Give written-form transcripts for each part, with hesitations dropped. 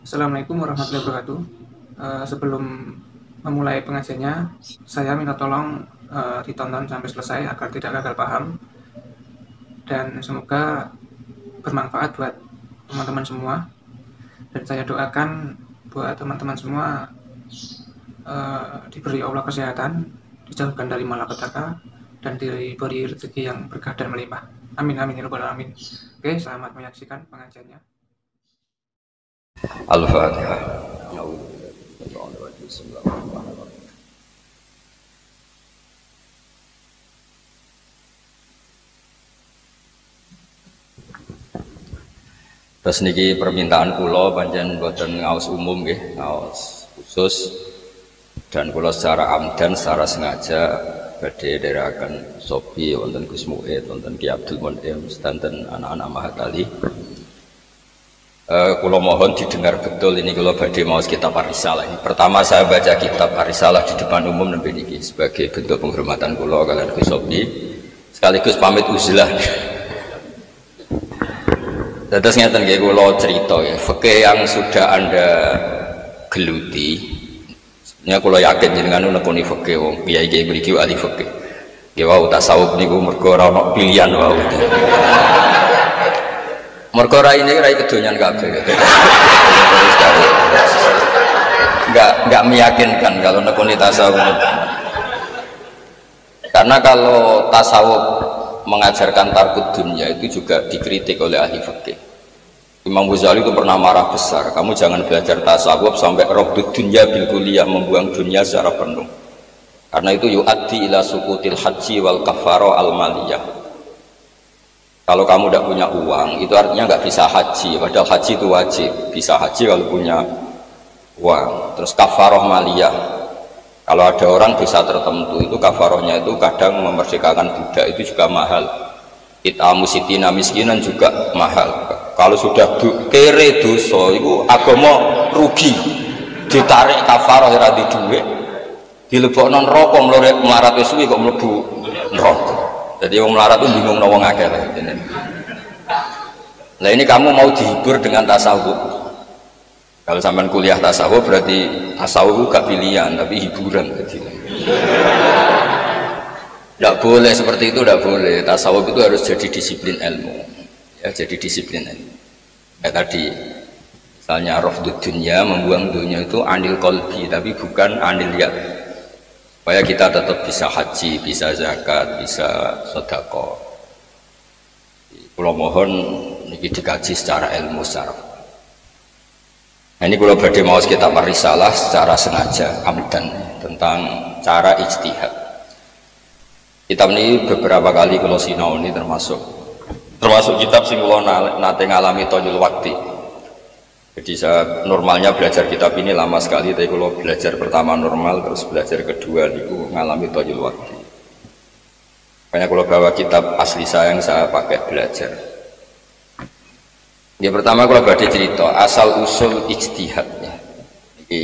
Assalamualaikum warahmatullahi wabarakatuh. Sebelum memulai pengajiannya, saya minta tolong ditonton sampai selesai agar tidak gagal paham dan semoga bermanfaat buat teman-teman semua. Dan saya doakan buat teman-teman semua diberi Allah kesehatan, dijauhkan dari malapetaka, dan diberi rezeki yang berkah dan melimpah. Amin amin ya rabbal alamin. Oke, selamat menyaksikan pengajiannya. Al-Fatihah. Terus niki permintaan kula pancen boten ngaos umum nggih, ngaos khusus dan kula secara amdan secara sengaja badhe dherekaken Sobi wonten Gus Muid, wonten Ki Abdul Munim, sedanten anak-anak Mahatali. Kula mohon didengar betul ini kula badhe maos kitab Ar-Risalah ini. Pertama saya baca kitab Ar-Risalah di depan umum nembe niki sebagai bentuk penghormatan kula kalian Gus Sobi sekaligus pamit uzlah. Terus ngeten nggih kula cerita ya, fikih yang sudah Anda geluti. Sebenarnya kula yakin jenengan nekuni fikih wong kiai-kiai mriki ahli fikih. Nggih wau tasawuf niku mergo ora ono pilihan wau. Mergo rai ini rai kedonyan kabeh. Enggak meyakinkan kalau nekuni tasawuf. Karena kalau tasawuf mengajarkan tarkud dunia itu juga dikritik oleh ahli fikih. Imam Ghazali itu pernah marah besar, kamu jangan belajar tasawuf sampai robdud dunya bil kulliyah, membuang dunia secara penuh. Karena itu yu'addi ila sukutil haji wal kafaro al maliyah. Kalau kamu tidak punya uang, itu artinya nggak bisa haji, padahal haji itu wajib. Bisa haji kalau punya uang. Terus kafaroh maliyah, kalau ada orang desa tertentu itu kafarohnya itu kadang memerdekakan budak itu juga mahal. It'amu sitina miskinan juga mahal. Kalau sudah kere dosa itu agama rugi, ditarik kafaroh ora di dhuwit, dilebokno neraka melarat wis suwi kok mlebu neraka. Jadi wong melarat itu bingung wong akeh. Nah ini kamu mau dihibur dengan tasawuf. Kalau sampean kuliah tasawuf berarti tasawuf gak pilihan tapi hiburan. Tidak boleh seperti itu, tidak boleh. Tasawuf itu harus jadi disiplin ilmu. Ya, jadi disiplin ilmu. Kayak tadi, misalnya rafdud dunya, membuang dunia itu anil qalbi, tapi bukan anil yad. Supaya kita tetap bisa haji, bisa zakat, bisa sedekah. Kula mohon niki dikaji secara ilmu secara. Nah, ini kula badhe maos kitab Ar-Risalah secara sengaja amdan tentang cara ijtihad. Kitab ini beberapa kali kula sinaoni termasuk kitab sing kula nate ngalami tonyul wakti. Jadi saya normalnya belajar kitab ini lama sekali, tapi kalau belajar pertama normal, terus belajar kedua niku ngalami tonyul waktu. Makanya kalau bawa kitab asli saya yang saya pakai belajar. Yang pertama kalau badhe cerita asal usul ijtihadnya. Iki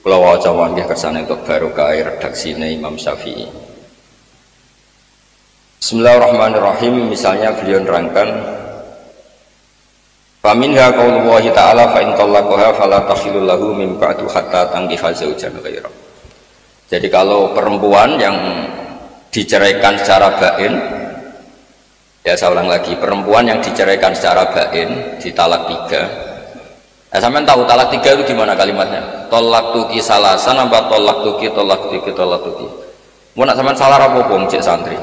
kula waca nggih kersane untuk barokah redaksine Imam Syafi'i. Bismillahirrahmanirrahim, misalnya beliau nerangkan faminha qaulullahi ta'ala fa in talaqaha fala tahillu lahu min ba'du hatta tankiha zaujan ghaira. Jadi kalau perempuan yang diceraikan secara bain, ya saya ulang lagi, perempuan yang diceraikan secara bain ditalak 3. Nah, sampean tahu talak 3 itu gimana kalimatnya? Talaqtuki salasan apa talaqtuki. Mau nak sampean salah apa wong cek santri?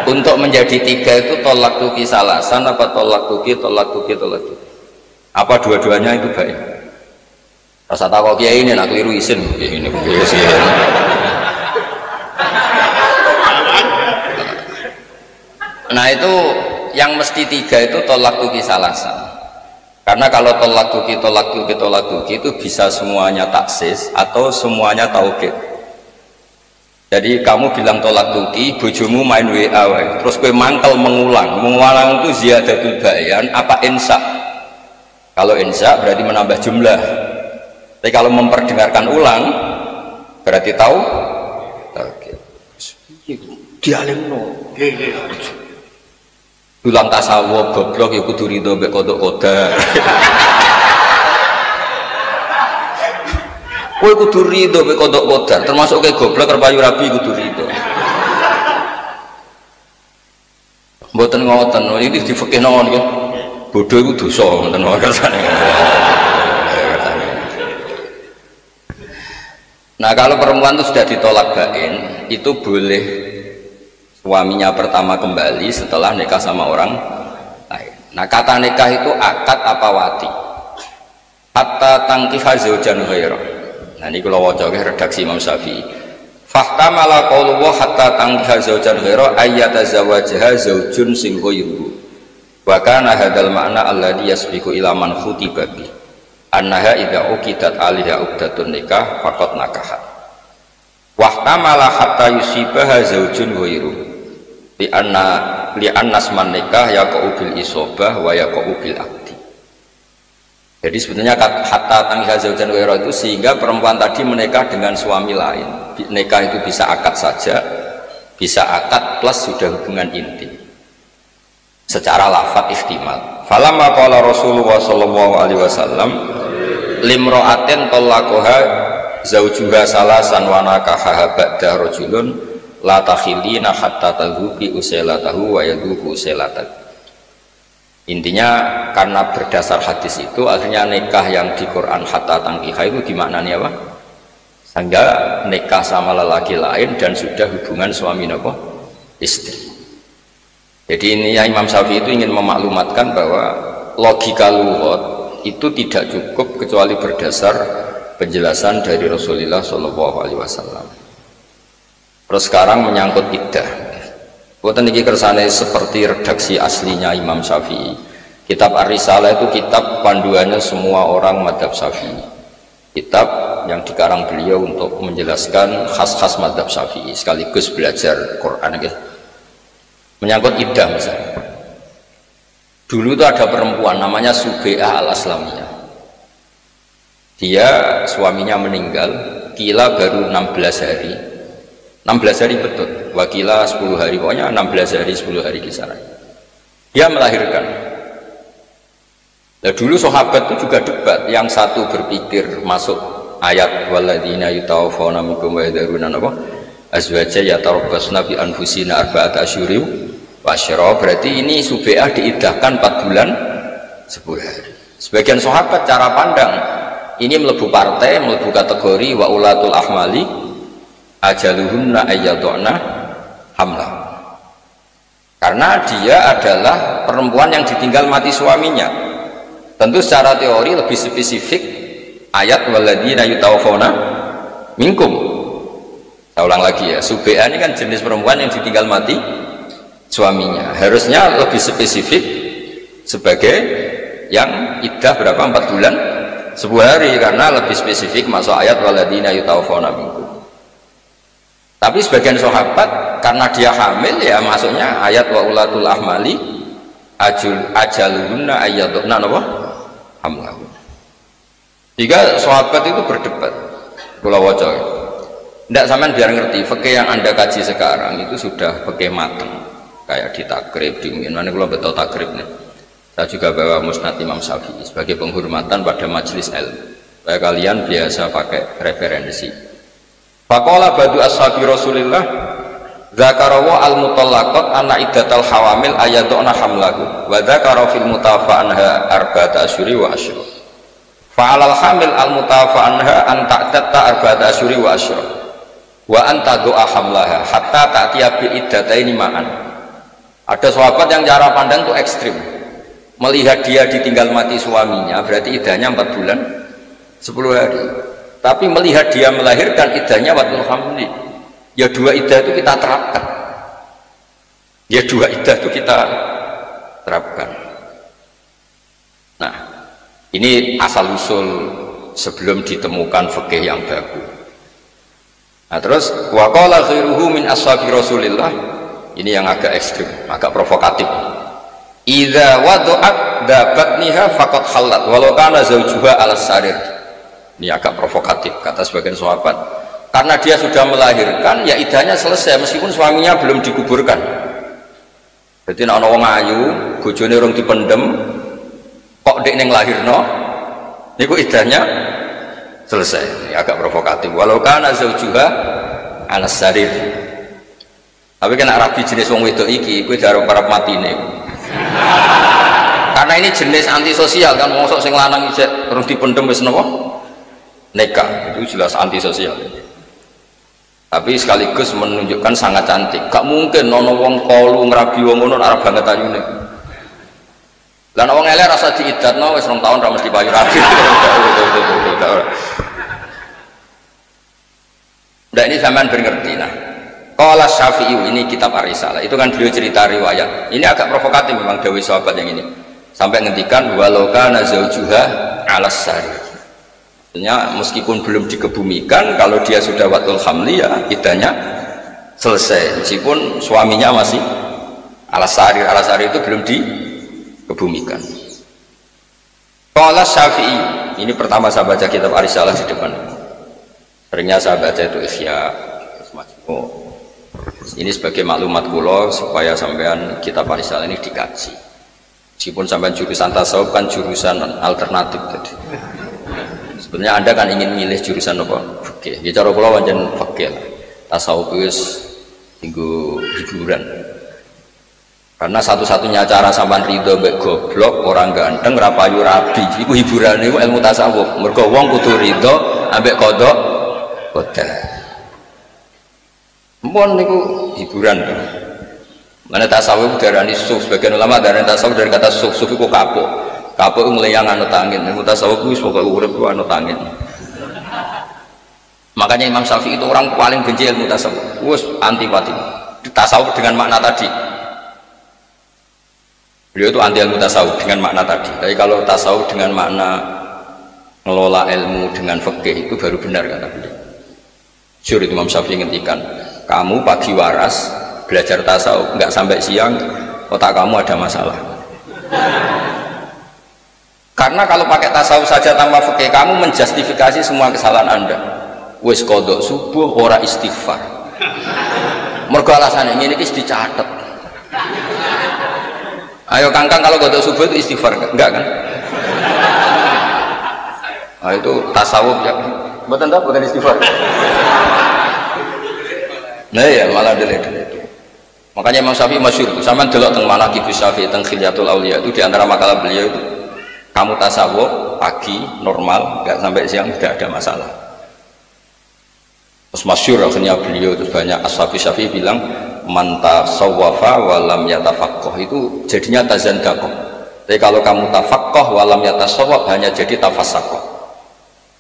Untuk menjadi 3 itu talaqtuki salasan apa talaqtuki. Apa dua-duanya itu baik? Rasa takok kiai ini nak keliru isin ini. Nah itu yang mesti 3 itu talaqtuki salasan. Karena kalau talaqtuki itu bisa semuanya taksis atau semuanya taukid. Jadi kamu bilang tolak tuki, bojomu main WA, terus kue mangkel mengulang itu ziyadatul bayan apa insya? Kalau insya berarti menambah jumlah. Tapi kalau memperdengarkan ulang berarti tahu. Dialimno. Ulang tasawuf goblok ya kudu rido mbek kodok-kodok. Kowe kudu rido kowe kodok kodar, termasuk kayak goblok kerpayu rabi kudu rido. Mboten ngoten, ini di fikih nongon nggih. Bodho iku dosa ngoten wae kersane. Nah, kalau perempuan itu sudah ditolak bain, itu boleh suaminya pertama kembali setelah nikah sama orang lain. Nah, kata nikah itu akad apa wati? Hatta tangkiha zaujan ghairah. Nah, ini kalau waca redaksi Imam Syafi'i. Fahtamala qaulullah hatta tangkiha zaujan ghairah ayyatazawwajaha zaujun sing ghairuhu. Wa kana hadzal ma'na alladhi yasbiqu ila man khutiba bi. Annaha idza uqidat 'alaiha uqdatun nikah faqad nakahat. Wahtamala hatta yusibaha zaujun ghairuhu. Li annas man nikah yaqau bil isobah wa yaqau bil aqdi. Jadi sebetulnya hatta tangkiha zaujan ghairuhu itu sehingga perempuan tadi menikah dengan suami lain. Nikah itu bisa akad saja, bisa akad plus sudah hubungan intim. Secara lafadz ihtimal. Falamma qala Rasulullah sallallahu alaihi wasallam limra'atin talaqaha zaujuha salasan wa nakaha ba'da rajulun la takhilina hatta tadhuqi usailatahu wa yadhuqu usailatahu. Intinya karena berdasar hadis itu akhirnya nikah yang di Quran hatta tangkiha itu dimaknani apa? Sehingga nikah sama lelaki lain dan sudah hubungan suami nopo istri. Jadi ini ya Imam Syafi'i itu ingin memaklumatkan bahwa logika lughat itu tidak cukup kecuali berdasar penjelasan dari Rasulullah SAW. Terus sekarang menyangkut iddah. Buatan ini kersane seperti redaksi aslinya Imam Syafi'i. Kitab Ar-Risalah itu kitab panduannya semua orang madhab Syafi'i. Kitab yang dikarang beliau untuk menjelaskan khas-khas madhab Syafi'i sekaligus belajar Quran. Menyangkut iddah misalnya. Dulu itu ada perempuan namanya Sube'ah al-Aslamiyah. Dia suaminya meninggal, kila baru 16 hari. 16 hari betul, wakila 10 hari, pokoknya 16 hari 10 hari kisaran. Dia melahirkan. Nah, dulu sahabat itu juga debat, yang satu berpikir masuk ayat walladzina yutawaffawna minkum wa yadharuna azwaja yatarabbasna bi anfusina arba'ata asyhurin wa asyra. Berarti ini Sube'ah diiddahkan 4 bulan 10 hari. Sebagian sahabat cara pandang ini melebu partai, melebu kategori wa ulatul ahmali ajaluhunna ayyaduna hamlah, karena dia adalah perempuan yang ditinggal mati suaminya. Tentu secara teori lebih spesifik ayat walladzina yutawaffawna minkum. Saya ulang lagi ya, Sube'ah ini kan jenis perempuan yang ditinggal mati suaminya, harusnya lebih spesifik sebagai yang iddah berapa 4 bulan 10 hari, karena lebih spesifik masuk ayat walladzina yutawaffawna minkum. Tapi sebagian sahabat karena dia hamil ya masuknya ayat wa ulatul ahmali ajaluhunna ayyaduna hamlahu. Jika sahabat itu berdebat, kula waca. Ndak sampean biar ngerti fikih yang Anda kaji sekarang itu sudah fikih mateng. Kayak di takrib, di mana kula betul takribnya. Saya juga bawa Musnad Imam Syafi'i sebagai penghormatan pada majelis ilmu. Supaya kalian biasa pakai referensi. Faqala badu ashabi Rasulillah dzakarawa al-mutallaqat anna iddatal hawamil ayaduna hamlahu wa dzakara fil mutafa anha arba'ata asyuri wa asyra. Fa'alal hamil al-mutafa anha an ta'tatta arba'ata asyuri wa asyra wa an tadua hamlaha hatta ta'tiya bi iddataini ma'an. Ada sahabat yang cara pandang itu ekstrim. Melihat dia ditinggal mati suaminya berarti iddahnya 4 bulan 10 hari. Tapi melihat dia melahirkan iddahnya waktu hamli, ya 2 iddah itu kita terapkan. Ya 2 iddah itu kita terapkan. Nah, ini asal usul sebelum ditemukan fikih yang baku. Nah, terus wa qala khairuhu min ashabi Rasulillah, ini yang agak ekstrim, agak provokatif. Idza wada'at dabatniha faqad halat walau kana zawjuha al-sarir. Ini agak provokatif kata sebagian sahabat, karena dia sudah melahirkan ya iddahnya selesai meskipun suaminya belum dikuburkan. Jadi nek ana wong ayu bojone urung dipendem kok ndek ning lahirno niku iddahnya selesai. Ya, agak provokatif. Walau kana zaujuha ala sarir. Tapi kena rabi jenis wong wedok iki kuwi darah para matine. Karena ini jenis antisosial kan, wong sok sing lanang isih terus dipendem wis napa? Nikah. Itu jelas antisosial. Tapi sekaligus menunjukkan sangat cantik. Gak mungkin nono wong kolu ngrabi wong ngono ora banget ayune. Lah wong elek rasa diidatno wis 2 tahun ra mesti payu rabi. Nah ini zaman berngerti. Nah qala Syafi'i, ini kitab Ar-Risalah, itu kan beliau cerita riwayat. Ini agak provokatif memang dawuh sahabat yang ini, sampai ngendikan walau kana zaujuha 'alas sari. Maksudnya meskipun belum dikebumikan, kalau dia sudah watul hamli ya idahnya selesai, meskipun suaminya masih alasari. Alasari itu belum dikebumikan. Qala Syafi'i, ini pertama saya baca kitab Ar-Risalah di depan. Seringnya saya baca itu Ihya, ini sebagai maklumat kula supaya sampean kitab Ar-Risalah ini dikaji. Meskipun sampean jurusan tasawuf kan jurusan alternatif tadi. Sebenarnya Anda kan ingin milih jurusan apa? Fikih. Ya cara kula pancen fikih. Tasawuf wis tinggu hiburan. Karena satu-satunya cara sampean ridho mbek goblok, orang ganteng, ra payu rabi, iku hiburane iku ilmu tasawuf. Mergo wong kudu ridho ambek kodok kodha. Mun niku hiburan. Mana tasawuf darani suf, sebagian ulama darani tasawuf dari kata suf iku kapuk. Kapuk ngleyang anut angin, ilmu tasawuf wis pokoke urip ku anut angin. Makanya Imam Syafi'i itu orang paling benci ilmu tasawuf. Wis antipati. Tasawuf dengan makna tadi. Beliau itu anti ilmu tasawuf dengan makna tadi. Tapi kalau tasawuf dengan makna ngelola ilmu dengan fikih itu baru benar kata beliau. Syur Imam Syafi'i ngendikan, kamu pagi waras belajar tasawuf nggak sampai siang, otak kamu ada masalah. Karena kalau pakai tasawuf saja tanpa fikih, kamu menjustifikasi semua kesalahan Anda. Wis kodok subuh ora istighfar. Mergo alasannya ini iki dicatet. Ayo kangkang kalau kodok subuh itu istighfar enggak kan? Nah, itu tasawuf ya. Mboten ta boten istighfar. Nah ya malah dele-dele itu. Makanya Imam Syafi'i masyhur itu. Sampeyan delok teng Manaqib Syafi'i teng Khilyatul Auliya itu di antara makalah beliau itu, kamu tasawuf pagi normal nggak sampai siang tidak ada masalah. Terus masyhur akhirnya beliau terus banyak ashabi Syafi'i bilang man tasawwafa wa lam yatafaqqah itu jadinya tazandaqah. Tapi kalau kamu tafaqqah wa lam yatasawwaf hanya jadi tafassaqah.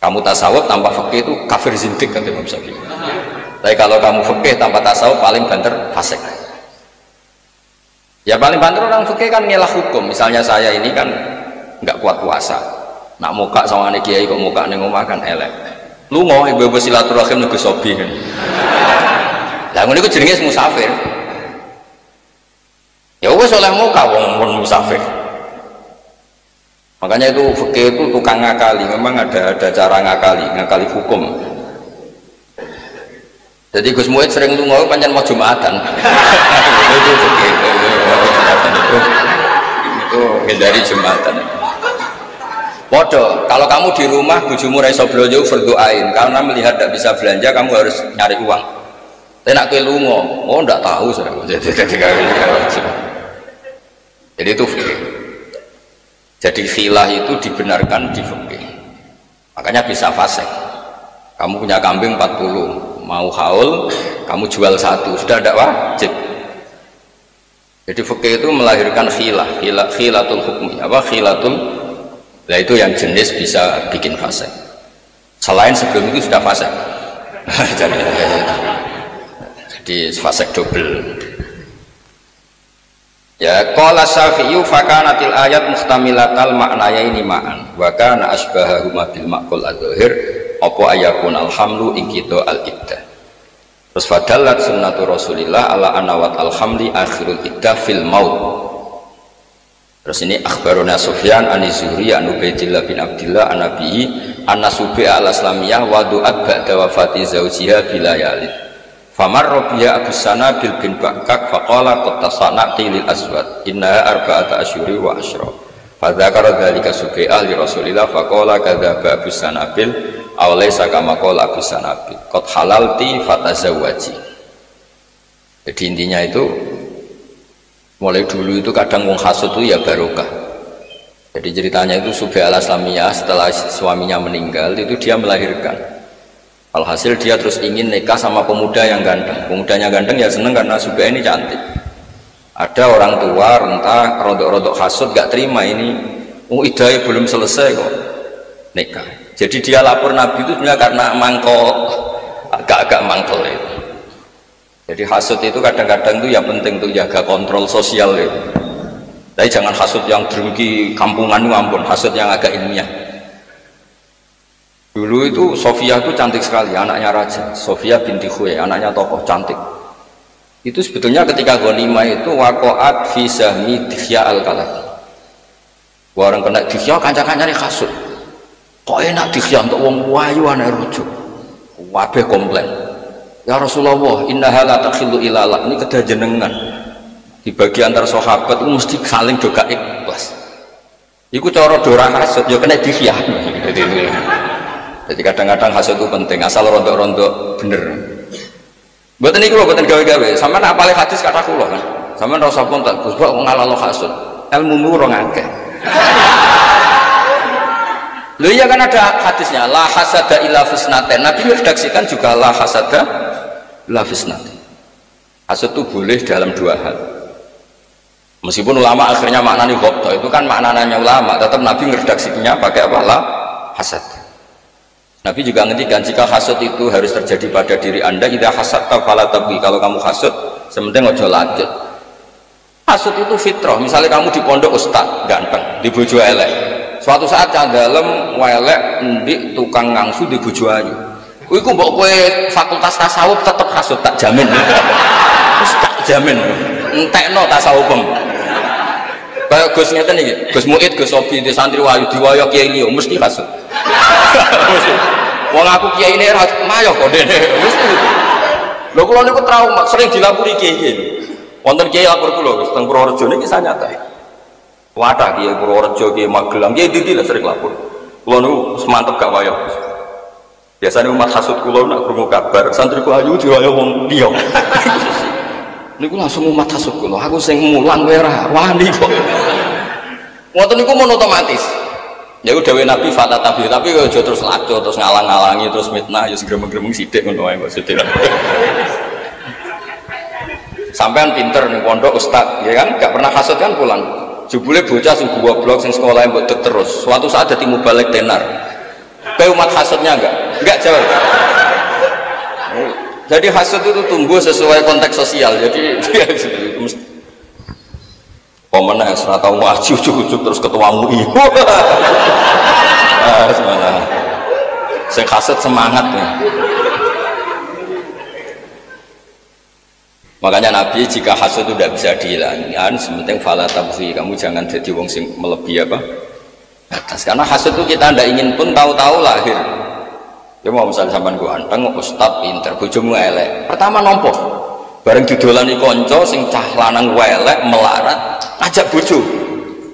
Kamu tasawuf tanpa fikih itu kafir zindik kata Imam Syafi'i. Tapi kalau kamu fikih tanpa tasawuf paling banter fasik. Ya paling banter orang fikih kan ngelah hukum. Misalnya saya ini kan nggak kuat puasa, nak muka sama anak kiai kok muka neng omah kan elek. Lu mau ibu-ibu silaturahim nego sobi kan? Lah ngono iku jenenge musafir. Ya wis oleh muka wong musafir. Makanya itu fikih itu tukang ngakali, memang ada cara ngakali hukum. Jadi Gus Muid sering lunga pancen mau Jumatan. Itu fikih itu hindari Jumatan. Bodoh, kalau kamu di rumah bojomu ra iso blonjo berdoain karena melihat tidak bisa belanja kamu harus nyari uang. Tapi nak kowe lunga, oh ndak tahu saya. Jadi itu fikih. Jadi khilah itu dibenarkan di fikih. Makanya bisa fasik. Kamu punya kambing 40, mau haul, kamu jual 1, sudah tidak wajib. Jadi fikih itu melahirkan khilatul hukmi, khilatul. Nah itu yang jenis bisa bikin fasik. Selain sebelum itu sudah fasik. Jadi fasik double. Ya qala Syafi'i fakanatil ayat mustamilatal maknayaini ma'an wa kana asbahahuma bil maqul adzahir apa ayakun alhamlu ingkito al iddah. Terus fadallat sunnatu Rasulillah ala anawat alhamli akhirul iddah fil maut. Terus ini akhbaruna Sufyan an-Zuhri an Ubaidillah bin Abdillah an Nabi an-Nasubi al-Islamiyah wa du'at ba'da wafati zawjiha bilayalid. Famar Rabi'a Abu Sana bil bin Bakak faqala qad tasana'ti lil aswad innaha arba'ata asyuri wa asyra. Fa dzakara dzalika Subi'ah li Rasulillah faqala kadzaba Abu Sana bil awlaisa kama qala Abu Sanabi qad halalti fatazawwaji. Jadi intinya itu mulai dulu itu kadang wong hasud itu ya barokah. Jadi ceritanya itu Subay al-Aslamiyah setelah suaminya meninggal itu dia melahirkan. Alhasil dia terus ingin nikah sama pemuda yang ganteng. Pemudanya ganteng ya seneng karena Subay ini cantik. Ada orang tua rentah rodok-rodok hasud gak terima ini, idahnya belum selesai kok nikah. Jadi dia lapor Nabi itu sebenarnya karena mangkol, agak-agak mangkol itu. Jadi hasud itu kadang-kadang itu ya penting untuk jaga kontrol sosial itu. Tapi jangan hasud yang drengki kampungan itu ampun, hasud yang agak ilmiah. Dulu itu Sofia itu cantik sekali, anaknya raja. Sofia binti Khuwailid, anaknya tokoh cantik. Itu sebetulnya ketika ghanimah itu waqa'at fi sahmi Dihya al-Kalbi. Orang kena Dihya kanca-kancane hasud. Kok enak Dihya untuk wong wayu anak rujuk. Kabeh komplain. Ya Rasulullah, innaha la takhillu ila Allah. Ini kedah jenengan. Dibagi antar sahabat itu mesti saling doga ikhlas. Iku cara dora hasud ya kena Dihya. Jadi kadang-kadang hasud itu penting asal rontok-rontok bener. Buat ini kalau buatan gawe-gawe, sama nak apalih hadis kata kulo kan, sama rasa pun tak gus, buat ngalalo hasud, ilmu murong akeh. Lu iya kan ada hadisnya, la hasada illa fisnaten. Nabi meredaksikan juga la hasada illa fisnaten. Hasud itu boleh dalam dua hal. Meskipun ulama akhirnya maknanya gobto, itu kan maknanya ulama, tetap Nabi meredaksikannya pakai apa? La hasad. Nabi juga ngendikan jika hasud itu harus terjadi pada diri anda, idza hasadta fala tabghi. Kalau kamu hasud sementing ojo lanjut. Hasud itu fitrah. Misalnya kamu di pondok ustaz ganteng, di bojo elek, suatu saat cah dalem welek ndik tukang ngangsu di bojo ayu, iku mbok kowe fakultas tasawuf tetep hasud, tak jamin. Terus tak jamin entekno tasawufem. Kayak Gus ngeten iki, Gus Muid, Gus Sobi di santri wayu diwaya kiai liya mesti hasud. Wong aku kiai ini mayo kok dene. Mesti. Lho kula niku trauma, sering dilapori kiai. Wonten kiai lapor kula Gus teng Purworejo niki kisah nyata. Wadah kiai Purworejo, kiai Magelang, kiai iki sering lapor. Kula niku semantep gak wayo. Biasanya umat hasud kula nak krungu kabar santri ku ayu diwaya wong liya. Niku langsung umat hasud kula, aku sing mulang kowe ora wani kok. Ngoten niku mon otomatis. Ya udah Nabi fata tabi, tapi aja terus laco, terus ngalang-ngalangi, terus mitnah, ya segremeng-gremeng sithik ngono wae kok sithik. Sampean pinter ning pondok ustaz, ya kan? Gak pernah hasud kan pulang. Jebule bocah sing goblok sing sekolah mbok terus. Suatu saat dadi mubalek tenar. Kayak umat hasudnya enggak jauh. Jadi hasud itu tumbuh sesuai konteks sosial. Jadi pemenang serah tahu ngaji ujuk-ujuk terus ketua MUI. Semangat. Sing hasud semangat nih. Makanya Nabi jika hasud itu tidak bisa dihilangkan, sementing fala tabghi, kamu jangan jadi wong sing melebihi apa batas. Karena hasud itu kita tidak ingin pun tahu-tahu lahir. Ya mau misalnya sampean ku anteng, ustad pinter, bojomu elek. Pertama nompo, bareng didolani konco sing cah lanang elek melarat, ajak bojo.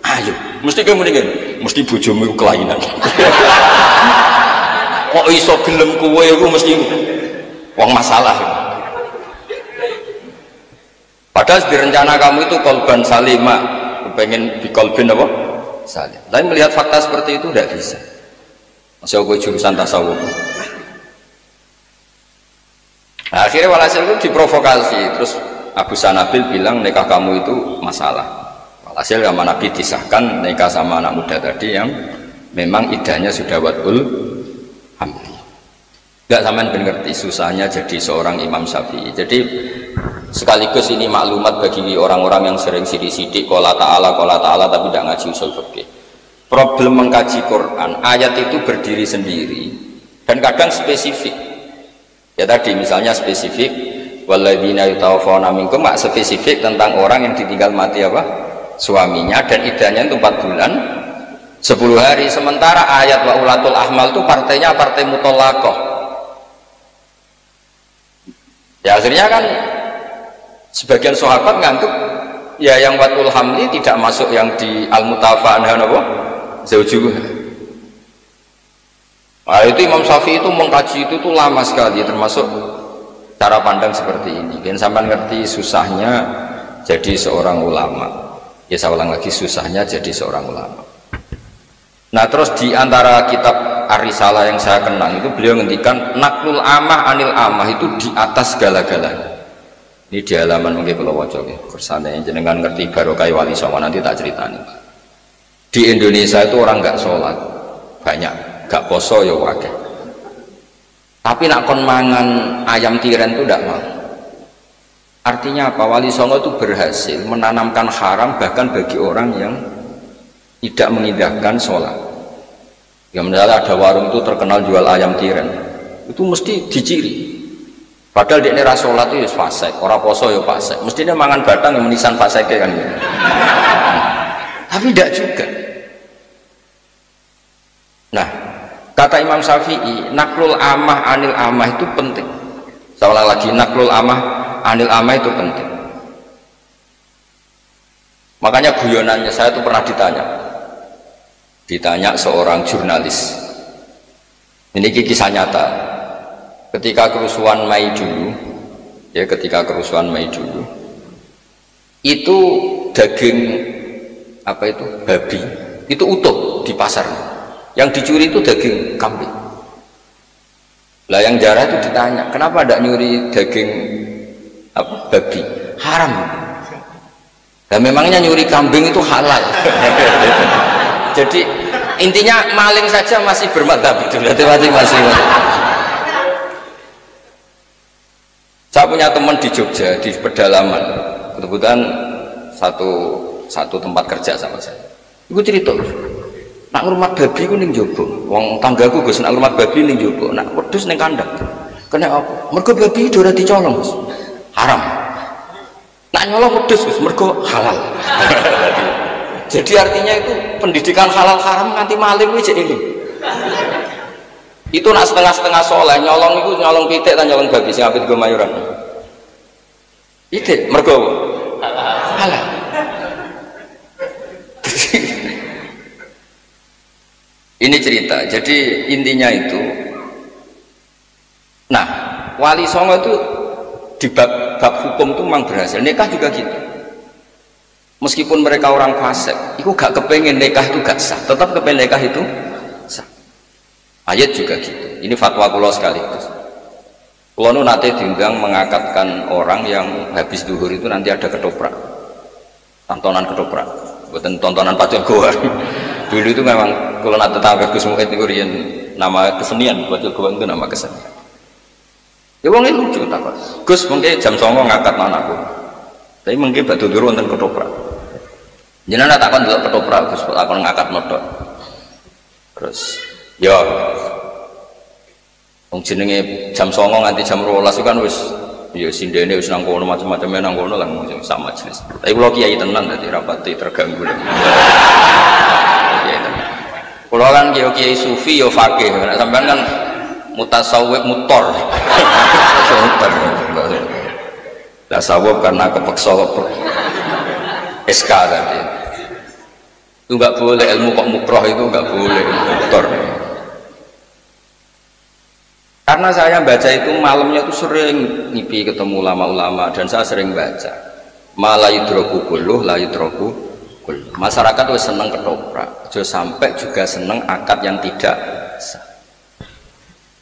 Ayo, mesti kamu mendingan, mesti bojomu kelainan. Kok iso gelem kowe iku mesti wong masalah. Padahal di rencana kamu itu kolban salima, pengen di kolbin apa? Salim. Tapi melihat fakta seperti itu tidak bisa. Masih aku jurusan tasawuf. Nah, akhirnya walhasil itu diprovokasi. Terus Abu Sanabil bilang nikah kamu itu masalah. Walhasil sama Nabi disahkan nikah sama anak muda tadi yang memang idahnya sudah wadul hamdi. Enggak sampean ben ngerti susahnya jadi seorang Imam Syafi'i. Jadi sekaligus ini maklumat bagi orang-orang yang sering sidik-sidik qala ta'ala tapi tidak ngaji usul fikih. Problem mengkaji Quran, ayat itu berdiri sendiri dan kadang spesifik. Ya tadi misalnya spesifik walladzina yatawaffawna minkum, mak spesifik tentang orang yang ditinggal mati apa? Suaminya dan idahnya itu 4 bulan 10 hari. Sementara ayat wa ulatul ahmal itu partainya partai mutallaqah. Ya akhirnya kan sebagian sahabat nganggep ya yang watul hamli tidak masuk yang di al-mutafa anha apa? Zaujuh. Nah, itu Imam Syafi'i itu mengkaji itu tuh lama sekali, termasuk cara pandang seperti ini. Dan sampai ngerti susahnya jadi seorang ulama. Ya saya ulang lagi, susahnya jadi seorang ulama. Nah terus di antara kitab Ar-Risalah yang saya kenang itu beliau ngendikan naklul amah anil amah itu di atas segala-galanya. Ini di halaman mungkin kalau wajah bersana yang jenengan ngerti barokah wali songo nanti tak ceritani. Di Indonesia itu orang nggak sholat banyak, nggak poso ya wakil. Tapi nak kon mangan ayam tiren itu tidak mau. Artinya apa? Wali songo itu berhasil menanamkan haram bahkan bagi orang yang tidak mengindahkan sholat. Ya misalnya ada warung itu terkenal jual ayam tiren, itu mesti diciri. Padahal dia ini sholat itu ya fasek, orang poso ya fasek. Mestinya mangan batang yang menisan fasek kan. Tapi tidak juga. Nah, kata Imam Syafi'i, naklul amah anil amah itu penting. Saya ulang lagi, naklul amah anil amah itu penting. Makanya guyonannya saya itu pernah ditanya seorang jurnalis. Ini kisah nyata. Ketika kerusuhan Mei dulu, ya ketika kerusuhan Mei dulu, itu daging apa itu babi itu utuh di pasar. Yang dicuri itu daging kambing. Lah yang jarah itu ditanya, kenapa tidak nyuri daging apa babi? Haram. Dan memangnya nyuri kambing itu halal. Jadi intinya maling saja masih bermadhab itu, masih. Saya punya teman di Jogja di pedalaman, kebetulan satu tempat kerja sama saya. Iku cerita, nak ngurmat babi ku ning jowo, wong tanggaku Gus nak ngurmat babi ning jowo, nak wedhus ning kandang. Kena apa? Mergo babi ora dicolong, Gus. Haram. Nak nyolong wedhus Gus, mergo halal. Jadi artinya itu pendidikan halal haram nganti maling wis ini. Itu nak setengah-setengah soleh nyolong itu nyolong pitik dan nyolong babi sing apit go mayuran. Pitik mergo halal. Ini cerita. Jadi intinya itu. Nah, wali songo itu di bab hukum itu memang berhasil. Nikah juga gitu. Meskipun mereka orang fasik, itu gak kepengen nikah itu gak sah, tetap kepengen nikah itu sah. Ayat juga gitu. Ini fatwa kulo sekaligus. Kulo nu nate diundang mengakatkan orang yang habis duhur itu nanti ada ketoprak, tontonan ketoprak, bukan tontonan pacul goa. Dulu itu memang kulo nate tahu Gus Muhid itu rian nama kesenian, pacul goa itu nama kesenian. Ya wong lucu takut. Gus mungkin jam 09.00 ngangkat anakku. Tapi mungkin batu dulu wonten ketoprak. Jenengan takon delok ketoprak Gus, takon ngangkat modal. Terus ya wong jenenge jam 09.00 nganti jam 12 kan wis ya sindene wis nang kono macam-macam nang kono lah sama jenis. Tapi kula kiai tenan dadi rapati terganggu. Kiai tenan. Kula kan kiai sufi ya fakih, nek sampean kan mutasawwif mutor. Lah sawab karena kepeksa SK tadi. Itu enggak boleh, ilmu kok mukroh itu enggak boleh mutor. Karena saya baca itu malamnya itu sering ngipi ketemu ulama-ulama dan saya sering baca ma la yudroku kulluh la yudroku kulluh. Masyarakat itu seneng ketoprak, aja sampai juga seneng akad yang tidak sah.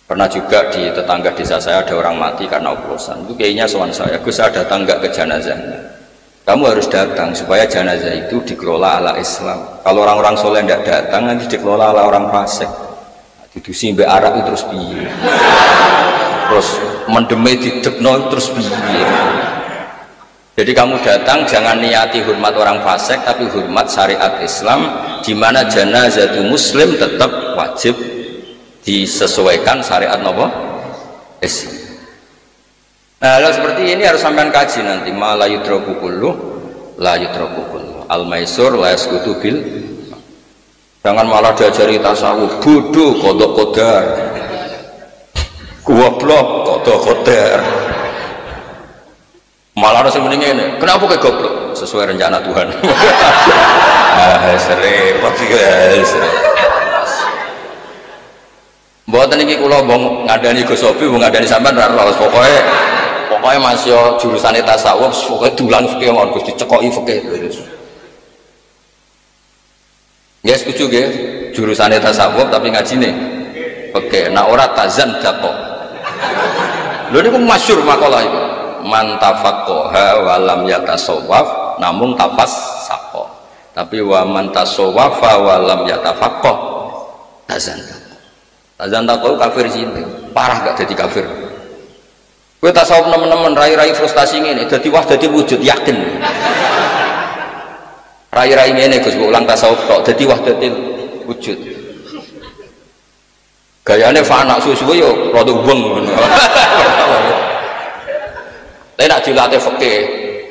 Pernah juga di tetangga desa saya ada orang mati karena oplosan. Itu kayaknya soal saya, Gus saya datang nggak ke jenazahnya. Kamu harus datang supaya jenazah itu dikelola ala Islam. Kalau orang-orang soleh tidak datang nanti dikelola ala orang fasik. Didusi mbak Arab itu terus piye. Terus mendeme didekno terus piye. Jadi kamu datang jangan niati hormat orang fasik tapi hormat syariat Islam di mana jenazah itu muslim tetap wajib disesuaikan syariat nopo Islam. Nah, hal seperti ini harus sampean kaji nanti. Ma la yudraku kullu la yudraku kullu. Al maisur la yasqutu bil. Jangan malah diajari tasawuf bodoh kodok kodar. Goblok kodok kodar. Malah harus mending ini. Kenapa kayak goblok? Sesuai rencana Tuhan. Sering, pasti sering. Mboten iki kula mbong ngandani Gus Sobi, mbong ngandani sampean ra ros pokoknya masih jurusane tasawuf, pokoknya dulang fikih mawon Gus dicekoki fikih. Ya setuju nggih, jurusane tasawuf tapi ngajine fikih. Nah ora tazan dato. Lho niku masyhur makalah itu. Man tafaqqaha wa lam yatasawwaf namung tafassaqa. Tapi wa man tasawwafa wa lam yatafaqqah tazan. Tazan dato kafir sih, parah gak jadi kafir. Kowe tasawuf nemen-nemen rai-rai frustasi ngene dadi wah dadi wujud yakin. Rai-rai ngene Gus ulang tasawuf tok dadi wah dadi wujud. Gayane fana suwe-suwe yo rada weng ngono. Tapi nek dilatih fikih,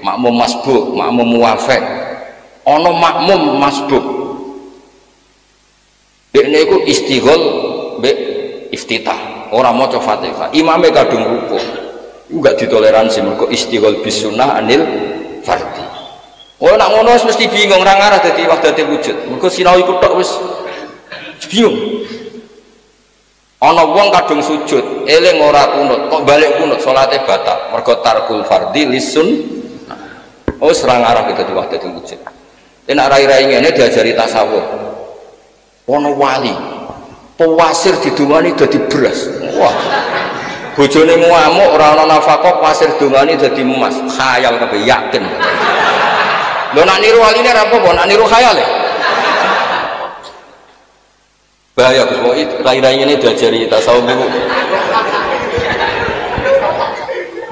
makmum masbuk, makmum muwafiq. Ana makmum masbuk. Dekne iku istighol mbek iftitah, ora maca Fatihah. Imame kadung rukuk. Enggak ditoleransi mergo istighol bis sunnah anil fardhi. Oh nak ngono wis mesti bingung ra ngarah dadi wahdatul wujud. Mergo sinau iku tok wis bingung. Ana wong kadung sujud, eling ora kunut, kok balik kunut salate batal. Mergo tarkul fardhi lisun. Oh serang arah kita di wahdatul wujud. Nek rai-rai ngene diajari tasawuf. Ana wali pewasir didungani dadi beras. Wah. Bojone ngamuk ora ana nafkah pasir dongani dadi emas. Khayal kabeh yakin. Lho nak niru waline ra apa-apa, nak niru khayal ya. Bahaya Gus, kok rai-rai ngene diajari tasawuf niku.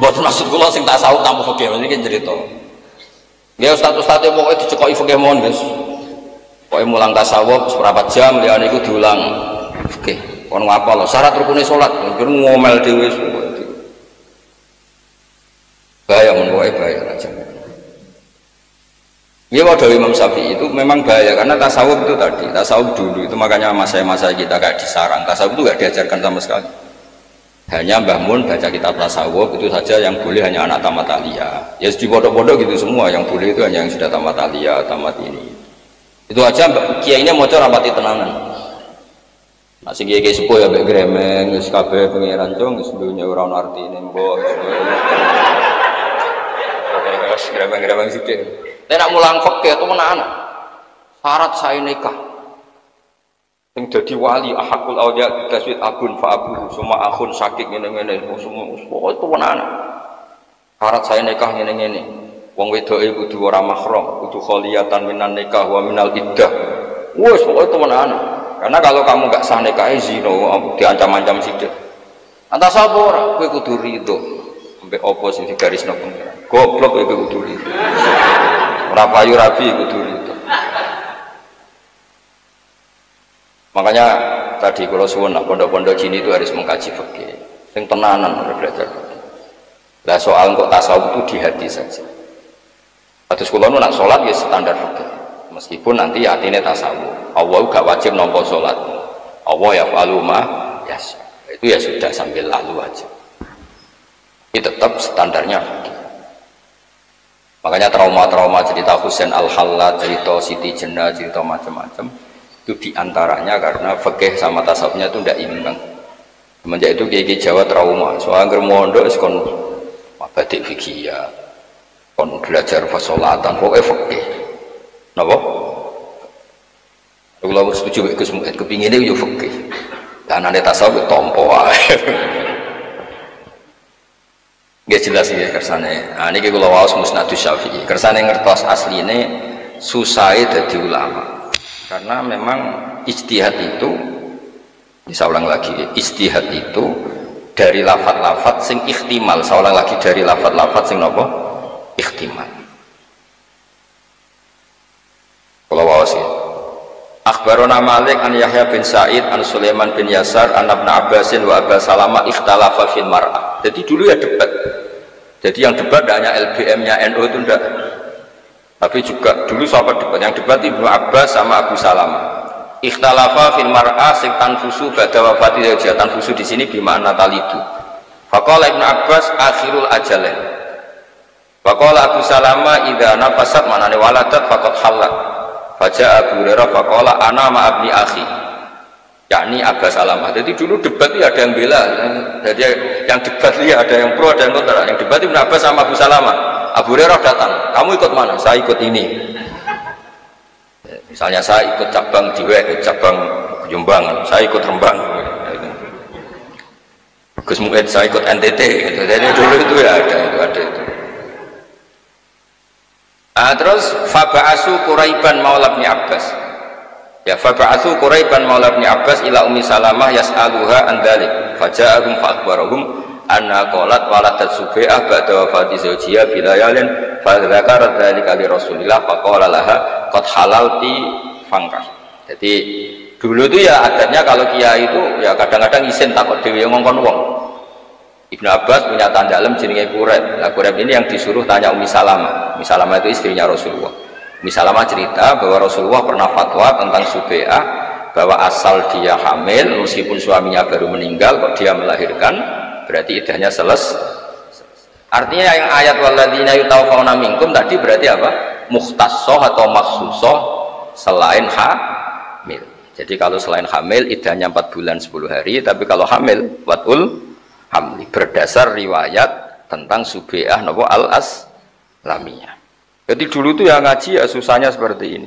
Mboten maksud kula sing tasawuf tanpa fikih niki cerita. Ya ustaz-ustaz pokoke dicekoki fikih mawon, Guys. Pokoke mulang tasawuf seprapat jam liyane iku diulang fikih. Kon ngapal syarat rukune salat, mungkin ngomel dhewe bahaya menurut bahaya aja. Ini wadah Imam Syafi'i itu memang bahaya karena tasawuf itu tadi, tasawuf dulu itu makanya masa-masa kita kayak disarang, tasawuf itu gak diajarkan sama sekali. Hanya Mbah Mun baca kitab tasawuf itu saja yang boleh hanya anak tamat aliyah. Ya di bodoh-bodoh gitu semua, yang boleh itu hanya yang sudah tamat aliyah, tamat ini. Itu aja kiai ini mau rapati tenanan. Masih kiai sepuh ya mbek gremeng, wis kabeh pangeran cung wis dunya ora ono artine mbok. Wis gremeng-gremeng sithik. Nek nak mulang fikih itu menahan. Syarat sae nikah. Sing dadi wali ahakul auliya taswid abun fa abu semua akhun sakit ngene-ngene semua itu menahan. Syarat sae nikah ngene-ngene. Wong wedoke kudu ora mahram, kudu kholiyatan minan nikah wa minal iddah. Wes pokoke itu menahan. Karena kalau kamu nggak sah nikahi zina diancam-ancam sidik. Antara sapa ora kowe kudu rido mbek apa sing digarisno pengiran. Goblok kowe kudu rido. Ora payu rabi kudu rido. Makanya tadi kalau suwun pondok-pondok gini itu harus mengkaji fikih. Sing tenanan belajar fikih. Lah soal kok tasawuf itu di hati saja. Atus kula nu nak salat ya standar fikih. Meskipun nanti artinya tasawuf, Allah gak wajib nampa sholat, Allah ya faluma yas, itu ya sudah sambil lalu aja. Ini tetap standarnya. Makanya trauma-trauma cerita Husain Al-Hallad, cerita Siti Jenar, cerita macam-macam itu diantaranya karena fikih sama tasawufnya itu tidak imbang. Semenjak itu kiai Jawa trauma, soalnya germondo kon batik fikih ya, kon belajar fasolatan, pokoknya fikih. Napa? Kalau setuju dengan Gus Mu'id, kepinginnya yo fikih. Dan ada tasawuf tompo ae. Nggih jelas ya kersane. Nah niki kula waos Musnadus Syafi'i. Kersane ngertos asline susah dadi ulama. Karena memang ijtihad itu bisa ulang lagi, ijtihad itu dari lafaz-lafaz sing ikhtimal. Saya ulang lagi dari lafaz-lafaz sing napa? Ikhtimal. Kalau wawas ya. Akhbarona Malik an Yahya bin Sa'id an Sulaiman bin Yasar an Ibnu Abbasin wa Aba Salama ikhtalafa fil mar'ah. Jadi dulu ya debat. Jadi yang debat tidak hanya LBM-nya NU itu enggak. Tapi juga dulu sahabat debat. Yang debat Ibnu Abbas sama Abu Salama. Ikhtalafa fil mar'ah sing tanfusu ba'da wafati zawjiha. Tanfusu di sini bima'na talidu. Faqala Ibnu Abbas akhirul ajalain. Faqala Abu Salama idza nafasat manane waladat faqad halat. Faja Abu Hurairah faqala ana ma abni akhi. yakni Abbas Salamah. Jadi dulu debat itu ada yang bela, jadi yang debat itu ada yang pro, ada yang kontra. Yang debat Ibnu Abbas sama Abu Salamah. Abu Hurairah datang, kamu ikut mana? Saya ikut ini. Misalnya saya ikut cabang cabang Jombang, saya ikut Rembang. Gus Mu'id saya ikut NTT. Gitu. Jadi dulu itu ya ada itu. Terus Faba'asu Quraiban Maula bin Abbas. Ya Faba'asu Quraiban Maula bin Abbas ila Ummi Salamah yas'aluha an dzalik. Faja'ahum fa'akbarahum anna qalat waladat Subai'ah ba'da wafati zawjiha bilayalin fa dzakara dzalika li Rasulillah faqala laha qad halalti fangkah. Jadi dulu itu ya adatnya kalau kiai itu ya kadang-kadang isin takut dhewe ngongkon wong. Ibnu Abbas punya tanda dalam jenenge Quraib. Nah, Quraib ini yang disuruh tanya Ummi Salamah. Ummi Salamah itu istrinya Rasulullah. Ummi Salamah cerita bahwa Rasulullah pernah fatwa tentang Subai'ah bahwa asal dia hamil meskipun suaminya baru meninggal kok dia melahirkan berarti iddahnya selesai. Artinya yang ayat walladzina yutawaffawna minkum tadi berarti apa? Mukhtassah atau makhsusah selain hamil. Jadi kalau selain hamil iddahnya 4 bulan 10 hari, tapi kalau hamil watul hamli berdasar riwayat tentang Subai'ah napa al-Aslamiyah. Jadi dulu itu yang ngaji ya susahnya seperti ini.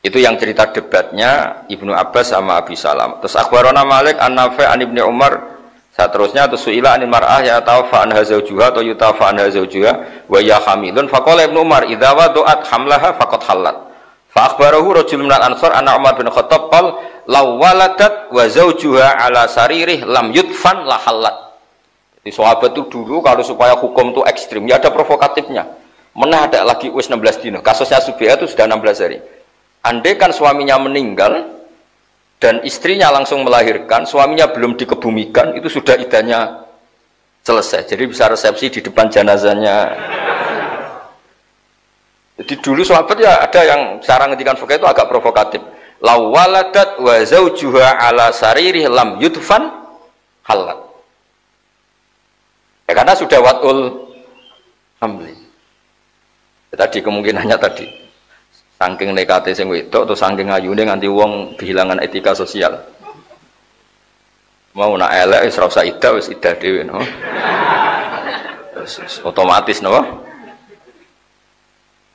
Itu yang cerita debatnya Ibnu Abbas sama Abi Salam. Terus akhbarana Malik an-Nafi' an Ibnu Umar. Seterusnya terus suila anil mar'ah ya tawafa anha zawjuha atau yutafa anha zawjuha wa ya hamilun faqala Ibnu Umar idza wadu'at hamlaha faqad halat. Fa akhbarahu rajulun minal ansar anna Umar bin Khattab qala law waladat wa zawjuha ala saririh lam yudfan la halat. Jadi sahabat itu dulu kalau supaya hukum itu ekstrim ya ada provokatifnya. Menah ada lagi wis 16 dino. Kasusnya Subai'ah itu sudah 16 hari. Andai kan suaminya meninggal dan istrinya langsung melahirkan, suaminya belum dikebumikan, itu sudah iddahnya selesai. Jadi bisa resepsi di depan jenazahnya. Jadi dulu sahabat ya ada yang cara ngetikan fikih itu agak provokatif. Law waladat wa zawjuha ala saririh lam yudfan halat. Ya, karena sudah watul hamli. Tadi kemungkinannya tadi saking nekate sing wedok atau saking ayune nganti wong kehilangan etika sosial. Mau nak elek wis ora usah iddah wis iddah dhewe no. Otomatis no.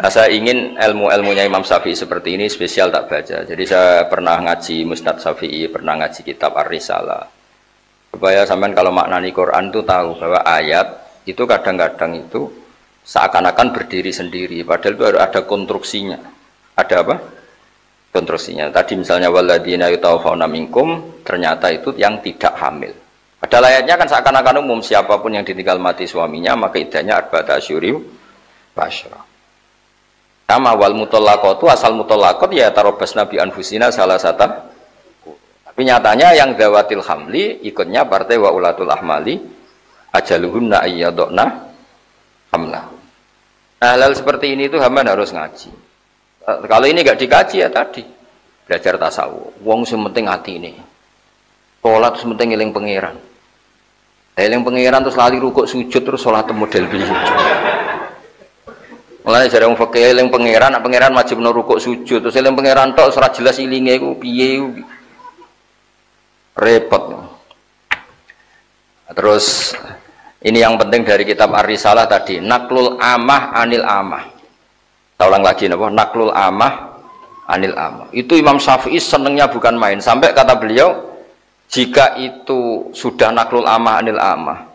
Nah, saya ingin ilmu-ilmunya Imam Syafi'i seperti ini spesial tak baca. Jadi saya pernah ngaji Musnad Syafi'i, pernah ngaji kitab Ar-Risalah. Supaya sampean kalau maknani Quran itu tahu bahwa ayat itu kadang-kadang itu seakan-akan berdiri sendiri, padahal itu ada konstruksinya. Ada apa? Konstruksinya. Tadi misalnya walladzina yutawaffawna minkum, ternyata itu yang tidak hamil. Padahal ayatnya kan seakan-akan umum, siapapun yang ditinggal mati suaminya maka iddahnya arba'ata asyhur wa asyra. Sama wal mutallaqatu, asal mutallaqat ya tarabbasna bi anfusina salasata. Tapi nyatanya yang dawatil hamli ikutnya partai wa ulatul ahmali ajaluhunna ayyadna hamla. Nah, hal seperti ini itu hamba harus ngaji. Kalau ini gak dikaji ya tadi belajar tasawuf. Wong sing penting hati ini. Salat penting eling pangeran. Eling pangeran terus lali rukuk sujud terus salat model piye. Mulane jare wong fikih eling pangeran, nek pangeran wajib no rukuk sujud terus eling pangeran tok ora jelas ilinge iku piye. Repot. Terus ini yang penting dari kitab Ar-Risalah tadi, naklul amah anil amah. Saya ulang lagi napa? Naklul amah anil amah. Itu Imam Syafi'i senengnya bukan main. Sampai kata beliau, jika itu sudah naklul amah anil amah,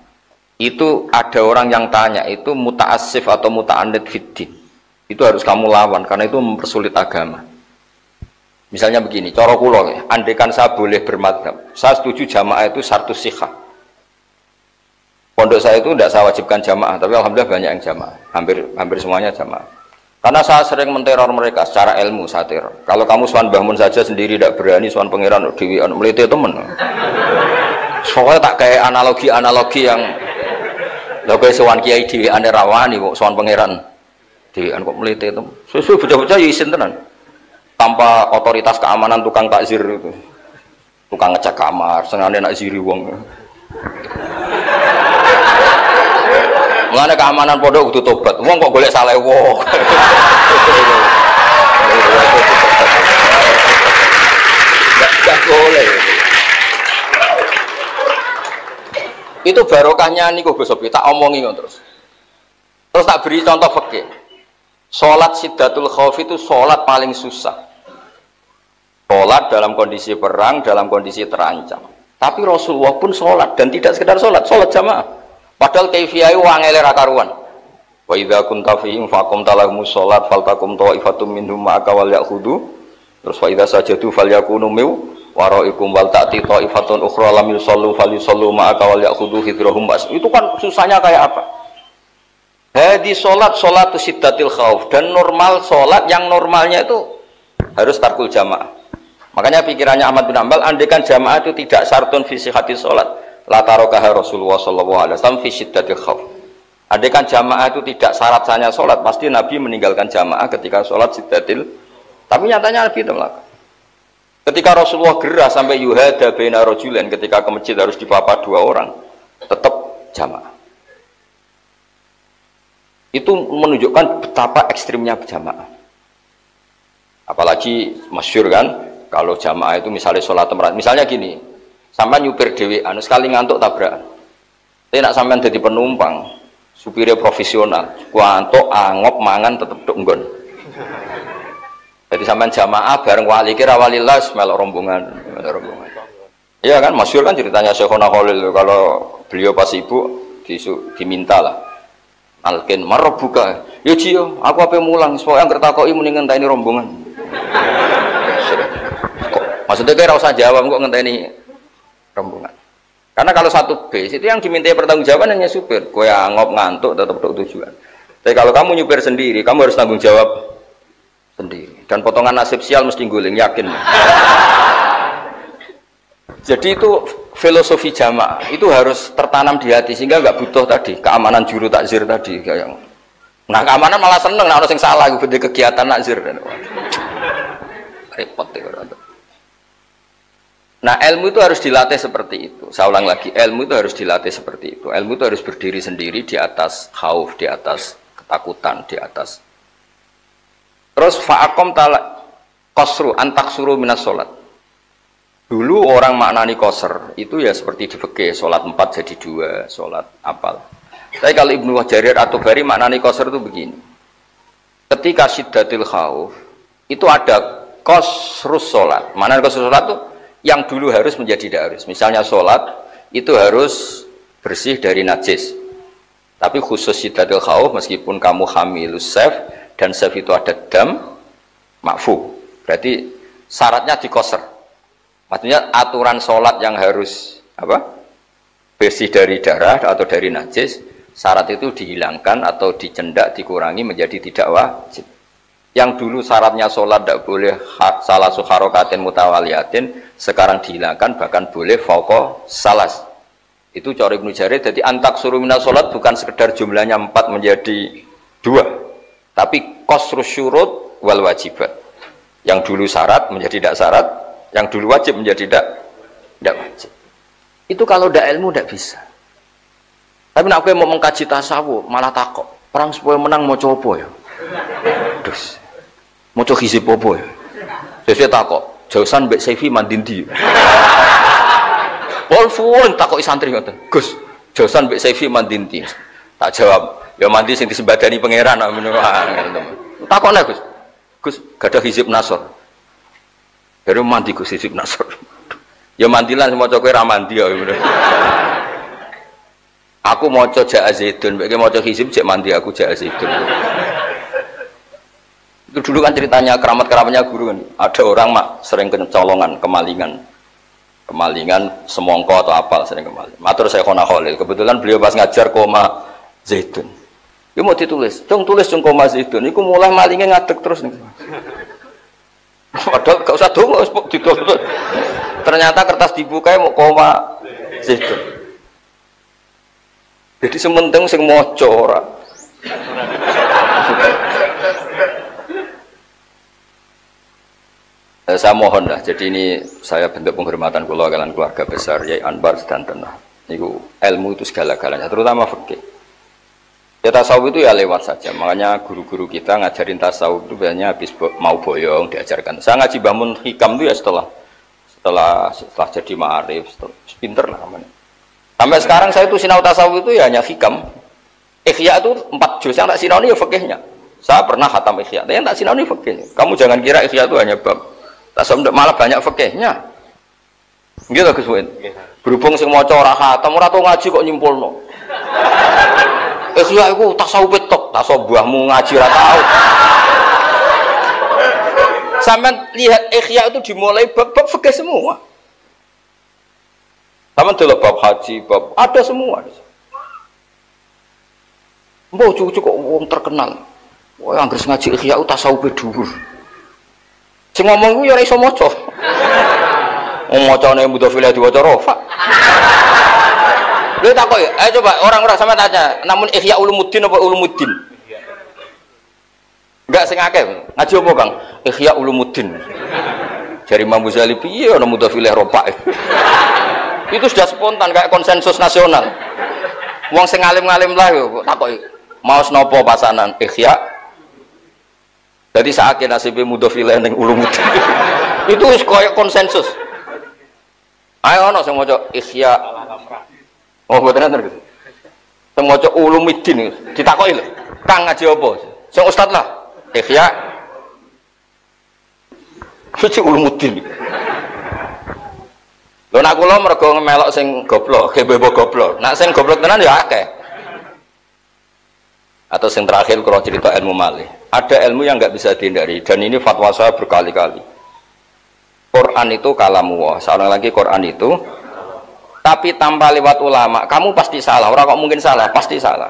itu ada orang yang tanya, itu muta'assif atau muta'anid fiddin. Itu harus kamu lawan karena itu mempersulit agama. Misalnya begini, cara kula, andaikan saya boleh bermadzhab, saya setuju jamaah itu syartus sihah. Pondok saya itu tidak saya wajibkan jamaah, tapi alhamdulillah banyak yang jamaah, hampir semuanya jamaah. Karena saya sering menteror mereka secara ilmu, saya teror. Kalau kamu sowan bangun saja sendiri tidak berani, sowan pangeran dewian melite temen. Soalnya tak kayak analogi yang lho kowe sowan kiai dewian rawani kok sowan pangeran dewian kok melite temen. Susu bocah-bocah ya isin tenan. Tanpa otoritas keamanan tukang takzir itu. Tukang ngecek kamar, senengane nak ziri wong. Mulane keamanan pondok kudu tobat. Wong kok golek salewo. boleh. Itu barokahnya niku Gus Sofi, tak omongi terus. Terus tak beri contoh fikih. Salat Siddatul Khauf itu salat paling susah. Salat dalam kondisi perang, dalam kondisi terancam. Tapi Rasulullah pun salat dan tidak sekedar salat jamaah. Padahal kaifiyah wangele ra karuan. Wa idza kunta fihim faqum talahumus salat faltakum ta'ifatum minhum ma'aka wal ya'khudhu. Terus fa idza sajadu falyakunu waraikum wal ta'ti ta'ifatun ukhra lam yusallu falyusallu ma'aka wal ya'khudhu hidrahum bas. Itu kan susahnya kayak apa? Hadi salat Siddatil Khauf, dan normal salat yang normalnya itu harus tarkul jamaah. Makanya pikirannya Ahmad bin Hanbal, andaikan jamaah itu tidak syartun fi sihhati salat, la tarakaha Rasulullah sallallahu alaihi wasallam fi Siddatil Khauf. Andaikan jamaah itu tidak syarat sahnya salat, pasti Nabi meninggalkan jamaah ketika salat Siddatil. Tapi nyatanya Nabi itu melakukan. Ketika Rasulullah gerah sampai yuhada baina rajulain, ketika ke masjid harus dipapa 2 orang, tetap jamaah. Itu menunjukkan betapa ekstrimnya jamaah. Apalagi masyhur kan, kalau jamaah itu misalnya sholat temerat, misalnya gini, sampai nyupir dhewean, sekali ngantuk tabrakan. Tapi nak sampean jadi penumpang, supirnya profesional, ngantuk angop mangan tetep dok nggon. Jadi sampean jamaah bareng wali kira walillah melok rombongan. Iya kan, masyhur kan ceritanya Syekhona Khalil, kalau beliau pas ibu diminta lah. Alkin marah buka, ya Cio, aku apa mulang, soalnya yang kertakoi mending ngenteni rombongan. Maksudnya kira usah jawab kok ngenteni rombongan. Karena kalau satu bis itu yang dimintai pertanggungjawaban hanya supir. Kowe angop ngantuk tetap tujuan. Tapi kalau kamu nyupir sendiri, kamu harus tanggung jawab sendiri. Dan potongan nasib sial mesti guling, yakin. Jadi itu filosofi jamaah itu harus tertanam di hati sehingga nggak butuh tadi keamanan juru takzir tadi kayak. Nah keamanan malah seneng, nah orang yang salah gue kegiatan takzir dan repot ya. Nah ilmu itu harus dilatih seperti itu. Saya ulang lagi, ilmu itu harus dilatih seperti itu. Ilmu itu harus berdiri sendiri di atas khauf, di atas ketakutan, di atas. Terus fa'akom talak qasru antaksuru minas sholat. Dulu orang maknani qasr itu ya seperti di fikih, sholat 4 jadi 2, sholat apal. Tapi kalau Ibnu Jarir atau Bari maknani qasr itu begini. Ketika Siddatil Khauf itu ada qasrus sholat. Maknani qasrus sholat itu yang dulu harus menjadi tidak harus. Misalnya sholat itu harus bersih dari najis. Tapi khusus Siddatil Khauf meskipun kamu hamilus sef dan sef itu ada dam makfu. Berarti syaratnya di qasr. Maksudnya aturan sholat yang harus bersih dari darah atau dari najis, syarat itu dihilangkan atau dicendak, dikurangi menjadi tidak wajib. Yang dulu syaratnya sholat tidak boleh salah harokatin mutawaliyatin, sekarang dihilangkan bahkan boleh fauqa salas. Itu cara Ibnu Jarir. Jadi antaksuru minas sholat bukan sekedar jumlahnya 4 menjadi 2, tapi qasrus syurut wal wajibat. Yang dulu syarat menjadi tidak syarat, yang dulu wajib menjadi tidak wajib. Itu kalau tidak ilmu tidak bisa. Tapi nak mau mengkaji tasawuf malah takut perang supaya menang mau coba ya. Terus mau coba hizib apa ya. Sesuai takut jausan mbek Saifi mandindi. Wolfun takut santri ngoten. Gus, jausan mbek Saifi mandindi. Tak jawab, ya mandi sing disembadani pangeran takut nek Gus. Gus gak ada hizib nasor. Baru mandi ku sisip nasr. Ya mandilan semua cokwe ra mandi ya. Aku maca Ja'a Zaidun, bagi maca hizib cek mandi aku Ja'a Zaidun. Itu dulu kan ceritanya keramat-keramatnya guru kan. Ada orang sering kecolongan, kemalingan semongko atau apal sering kemalingan. Matur saya Khona Khalil. Kebetulan beliau pas ngajar koma Zaidun. Dia mau ditulis, tulis koma Zaidun. Iku mulai malingnya ngadeg terus nih. Padahal gak usah dongo ditulis. Ternyata kertas dibuka mau koma Zaidun. Jadi sementing sing maca ora. Saya mohon lah, jadi ini saya bentuk penghormatan kula kalian keluarga besar Yai Anwar sedanten. Niku ilmu itu segala-galanya, terutama fikih. Ya tasawuf itu ya lewat saja, makanya guru-guru kita ngajarin tasawuf itu biasanya habis mau boyong diajarkan. Saya ngaji Mbah Mun Hikam itu ya setelah setelah jadi ma'arif, pinter lah namanya. Sampai sekarang saya itu sinau tasawuf itu ya hanya hikam. Ikhya itu 4 juz, yang tak sinau ini ya fikihnya. Saya pernah khatam Ikhya, tapi yang tak sinau ini fikihnya. Kamu jangan kira Ikhya itu hanya bab tasawuf, malah banyak fikihnya. Gitu Gus Muin. Berhubung sing maca ora khatam, ora tau ngaji kok nyimpulno. Ikhya iku tasawuf tok, tasawuf buahmu ngaji ora tau. Sampai lihat Ikhya itu dimulai bab-bab fikih semua. Sampai dulu bab haji, bab ada semua. Mbok cucu kok wong terkenal. Wah, anggere ngaji Ikhya tasawuf dhuwur. Sing ngomong ku ya ora iso maca. Wong macane mudhofilah diwaca rafa. Lha takoki, ayo coba orang-orang sama tanya, namun Ihya Ulumuddin apa Ulumuddin? Enggak sing akeh. Ngaji apa, Kang? Ihya Ulumuddin. Jari Imam Ghazali piye ana mudhofilah rafa. Itu sudah spontan kayak konsensus nasional. Wong sing alim-alim lah yo takoki, mau napa pasanan Ihya? Jadi saake nasibe mudhofilah ning Ulumuddin. Itu wis koyo konsensus. Ayo ana sing maca Ihya. Oh, mboten enten gitu. Sing maca Ulumuddin ditakoki lho. Kang ngaji apa? Sing ustaz lah. Ihya. Suci Ulumuddin. Lho nek kula mergo melok sing goblok, gebebo goblok. Nek sing goblok tenan ya akeh. Atau yang terakhir kalau cerita ilmu malih, ada ilmu yang nggak bisa dihindari dan ini fatwa saya berkali-kali. Quran itu kalamullah, seorang lagi Quran itu, tapi tanpa lewat ulama, kamu pasti salah. Orang kok mungkin salah, pasti salah.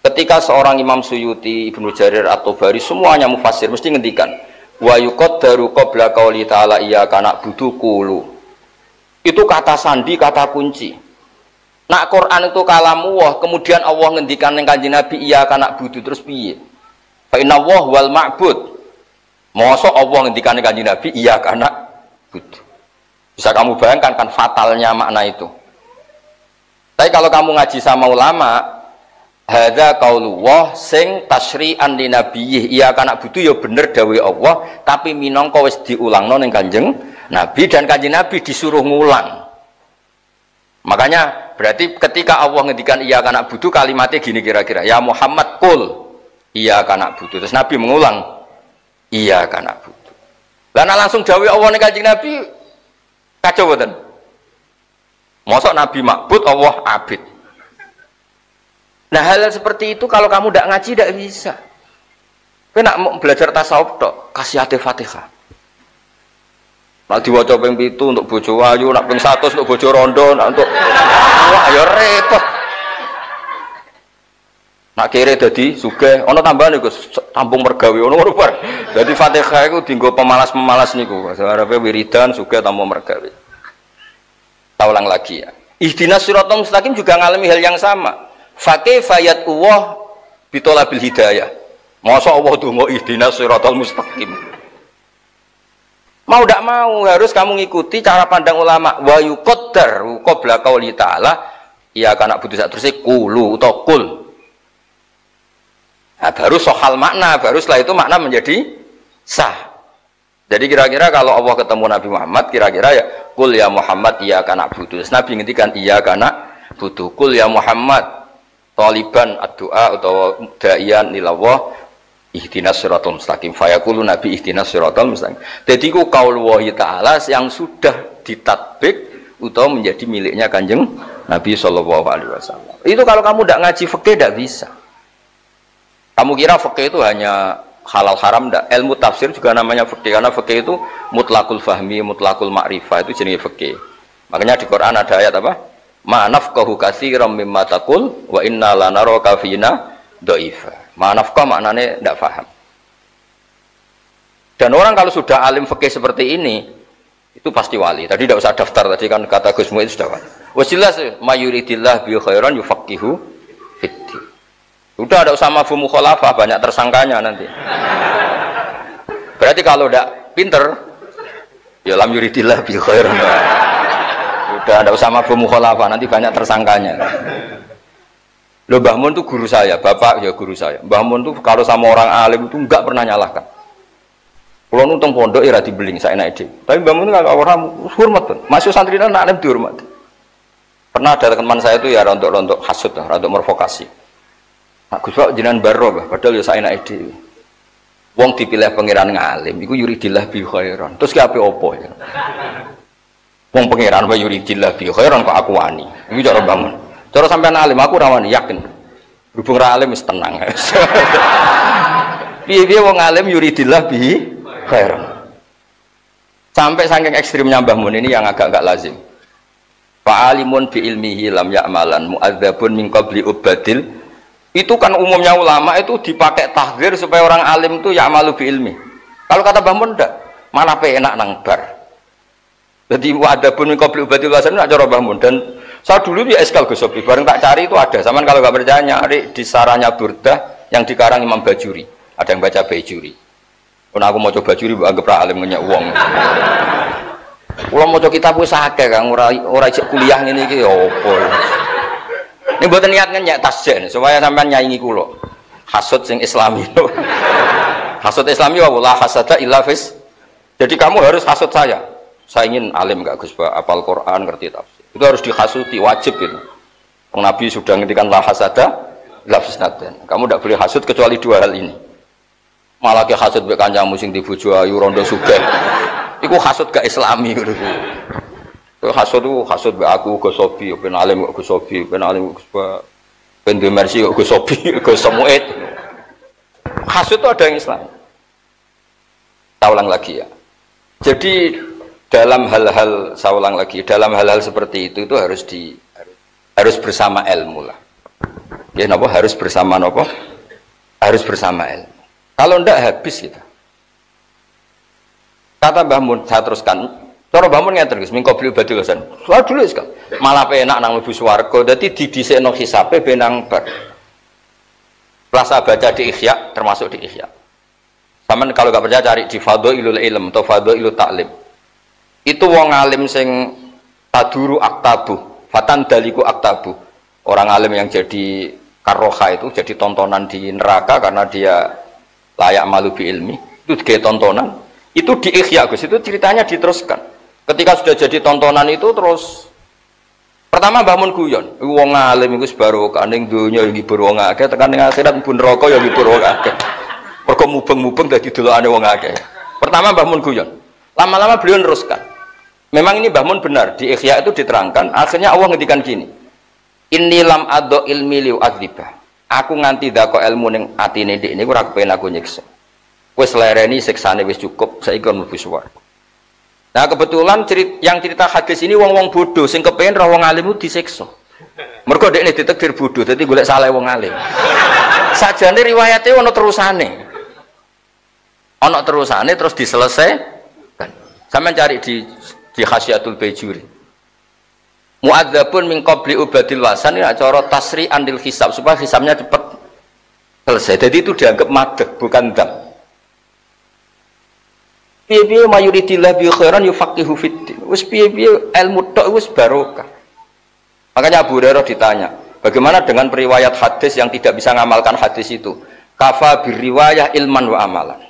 Ketika seorang Imam Suyuti, Ibnu Jarir At-Tabari, semuanya mufassir mesti ngendikan, wa yuqaddaru qabla qauli ta'ala iyyaka na'budu qulu. Itu kata sandi, kata kunci. Nak Quran itu kalamullah, kemudian Allah ngendikan ning Kanjeng Nabi iyyaka na'budu terus piye? Fa inna Allah wal ma'bud. Mosok Allah ngendikan ning Kanjeng Nabi iyyaka na'budu. Bisa kamu bayangkan kan fatalnya makna itu. Tapi kalau kamu ngaji sama ulama, hadza qaulullah sing tasyri'an li nabiyih iyyaka na'budu ya bener dawuh Allah, tapi minangka wis diulangno ning Kanjeng Nabi dan Kanjeng Nabi disuruh ngulang. Makanya berarti ketika Allah ngendikan iyyaka na'budu kalimatnya gini kira-kira, ya Muhammad qul iyyaka na'budu. Terus Nabi mengulang iyyaka na'budu. Lah langsung dawuh Allah ning Kanjeng Nabi kacau boten. Mosok Nabi ma'bud Allah abid. Nah hal seperti itu kalau kamu tidak ngaji tidak bisa. Kowe nak mau belajar tasawuf tok, kasih hati Fatihah. Nak diwaca ping 7 untuk bojo ayu, nak ping 100 untuk bojo rondo, nak untuk wah ya repot. Nak kere dadi sugih, ana tambahan iku tampung mergawe ono rubar. Dadi Fatihah iku dienggo pemalas-pemalas niku. Arepe wiridan sugih tampung mergawe. Tak ulang lagi ya. Ihdinas siratal mustaqim juga ngalami hal yang sama. Fa kaifa yat'uwah bitolabil hidayah. Masa Allah donga ihdinas siratal mustaqim. Mau tidak mau harus kamu ngikuti cara pandang ulama. Wa yuqaddar qabla qauli ta'ala iyyaka na'budu terus qulu atau qul. Nah, baru soal makna, baru setelah itu makna menjadi sah. Jadi kira-kira kalau Allah ketemu Nabi Muhammad, kira-kira ya qul ya Muhammad iyyaka na'budu. Nabi ngendikan iyyaka na'budu qul ya Muhammad taliban ad-du'a atau da'iyan ilallah ihdinas siratal mustaqim. Fayaqulu Nabi ihdinas siratal mustaqim. Jadi ku qaul wahi ta'ala yang sudah ditatbik atau menjadi miliknya Kanjeng Nabi sallallahu alaihi wasallam. Itu kalau kamu tidak ngaji fikih tidak bisa. Kamu kira fikih itu hanya halal haram enggak? Ilmu tafsir juga namanya fikih karena fikih itu mutlakul fahmi, mutlakul ma'rifah itu jenis fikih. Makanya di Quran ada ayat apa? Ma nafqahu katsiran mimma taqul wa inna lanaraka fina dhaifa. Ma nafqah maknanya tidak paham. Dan orang kalau sudah alim fikih seperti ini itu pasti wali. Tadi tidak usah daftar, tadi kan kata Gus Mu'id sudah wali. Wasilah mayuridillah bi khairan yufaqihu fiddin. Udah ada usah mafhum mukhalafah, banyak tersangkanya nanti. Berarti kalau tidak pinter ya lam yuridillah bi khairan. Udah ada usah mafhum mukhalafah, nanti banyak tersangkanya. Loh, Mbah Mun itu guru saya, bapak ya guru saya. Mbah Mun itu kalau sama orang alim itu enggak pernah nyalahkan. Kalau nuntung pondok ya dibeling saya naik deh. Tapi bangun nggak orang hormat pun. Masuk santri dan alim dihormati. Pernah ada teman saya itu ya rontok hasut, rontok mervokasi. Aku coba jenengan baro, padahal ya saya naik deh. Wong dipilih pangeran ngalim, iku yuridillah bi khairan. Terus ki ape opo ya? Wong pangeran wa yuridillah bi khairan kok aku wani. Iki cara bangun. Cara sampean alim aku ra wani yakin. Berhubung ra alim wis tenang. Piye-piye wong alim yuridillah bi khairan. Sampai saking ekstrimnya Mbah Mun ini yang agak enggak lazim. Fa alimun bi ilmihi lam ya'malan mu'adzabun min qabli ubadil. Itu kan umumnya ulama itu dipakai tahdzir supaya orang alim itu ya'malu bi ilmi. Kalau kata Mbah Mun ndak, malah enak nang bar. Jadi wadabun min qabli ubadil wasan nak cara Mbah Mun. Dan saya dulu di Eskal Gosobi bareng tak cari itu ada. Saman kalau enggak percaya nyari di sarahnya Burdah yang dikarang Imam Bajuri. Ada yang baca Bajuri. Kalau aku mau coba Bajuri mbok anggap ra alim ngenyek wong. Kula maca kitab wis akeh Kang, ora ijek kuliah ngene iki ya opo. Ini buatan niat ngenyek tasjen supaya sampean nyaingi kula. Hasud sing Islami. Hasud Islami wa la hasada illa fis. Jadi kamu harus hasud saya. Saya ingin alim enggak Gus, hafal Quran, ngerti tafsir. Itu harus dihasuti, wajib itu. Nabi sudah ngendikan la hasada illa fisnadan. Kamu tidak boleh hasud kecuali dua hal ini. Malah ke hasud mbek kancamu sing dibojo ayu rondo sugih. Iku hasud gak Islami ngono. Hasud itu hasud be aku Gus Sobi, ben alim kok Gus Sobi, ben alim Gus ben Mersi kok Gus Sobi, Gus Samuet. Hasud itu ada yang Islam. Saya ulang lagi ya. Jadi dalam hal-hal saya ulang lagi, dalam hal-hal seperti itu harus bersama ilmu lah. Ya napa harus bersama napa? Harus bersama ilmu. Kalau ndak habis kita. Kata Mbah Mun, saya teruskan. Cara Mbah Mun ngeten Gus, mingko beli badhe losan. Soal dulu wis kan. Malah penak nang mlebu swarga. Dadi didhisikno hisabe benang bar. Rasa baca di Ihya termasuk di Ihya. Saman kalau gak percaya cari di Fadhailul Ilm atau Fadhailul Ta'lim. Itu wong alim sing taduru aktabu, fatan daliku aktabu. Orang alim yang jadi karoha itu jadi tontonan di neraka karena dia layak malu bi ilmi. Itu kayak tontonan. Itu di Ihya Gus, itu ceritanya diteruskan. Ketika sudah jadi tontonan itu terus pertama Mbah Mun guyon, wong alim iku barokah ning donya ya ngibur wong akeh, tekan ning akhirat pun neraka ya ngibur wong akeh. Mergo mubeng-mubeng dadi delokane wong akeh. Pertama Mbah Mun guyon. Lama-lama beliau neruskan. Memang ini Mbah Mun benar, di Ihya itu diterangkan, akhirnya Allah ngendikan gini. Inni lam addo ilmi liu adzibah. Aku nganti dako ilmu ning atine ndek niku ora kepen aku nyiksa. Wis lereni siksane wis cukup, saiki kon mlebu swarga. Nah kebetulan yang cerita hadis ini wong-wong bodoh sing kepengin roh wong alim itu disiksa. Mergo dekne ditakdir bodoh, dadi golek salah wong alim. Sajane riwayate ana terusane. Ana terusane terus diselesaikan. Sampeyan cari di Khasyatul Bajuri. Mu'adzabun min qabli ubadil wasan ini cara tasri andil hisab supaya hisabnya cepat selesai. Jadi itu dianggap madeg bukan dam. Piye-piye mayuridillah bi khairan yufaqihu fiddin. Wis piye-piye ilmu tok wis barokah. Makanya Abu Hurairah ditanya, bagaimana dengan periwayat hadis yang tidak bisa ngamalkan hadis itu? Kafa biriwayah ilman wa amalan.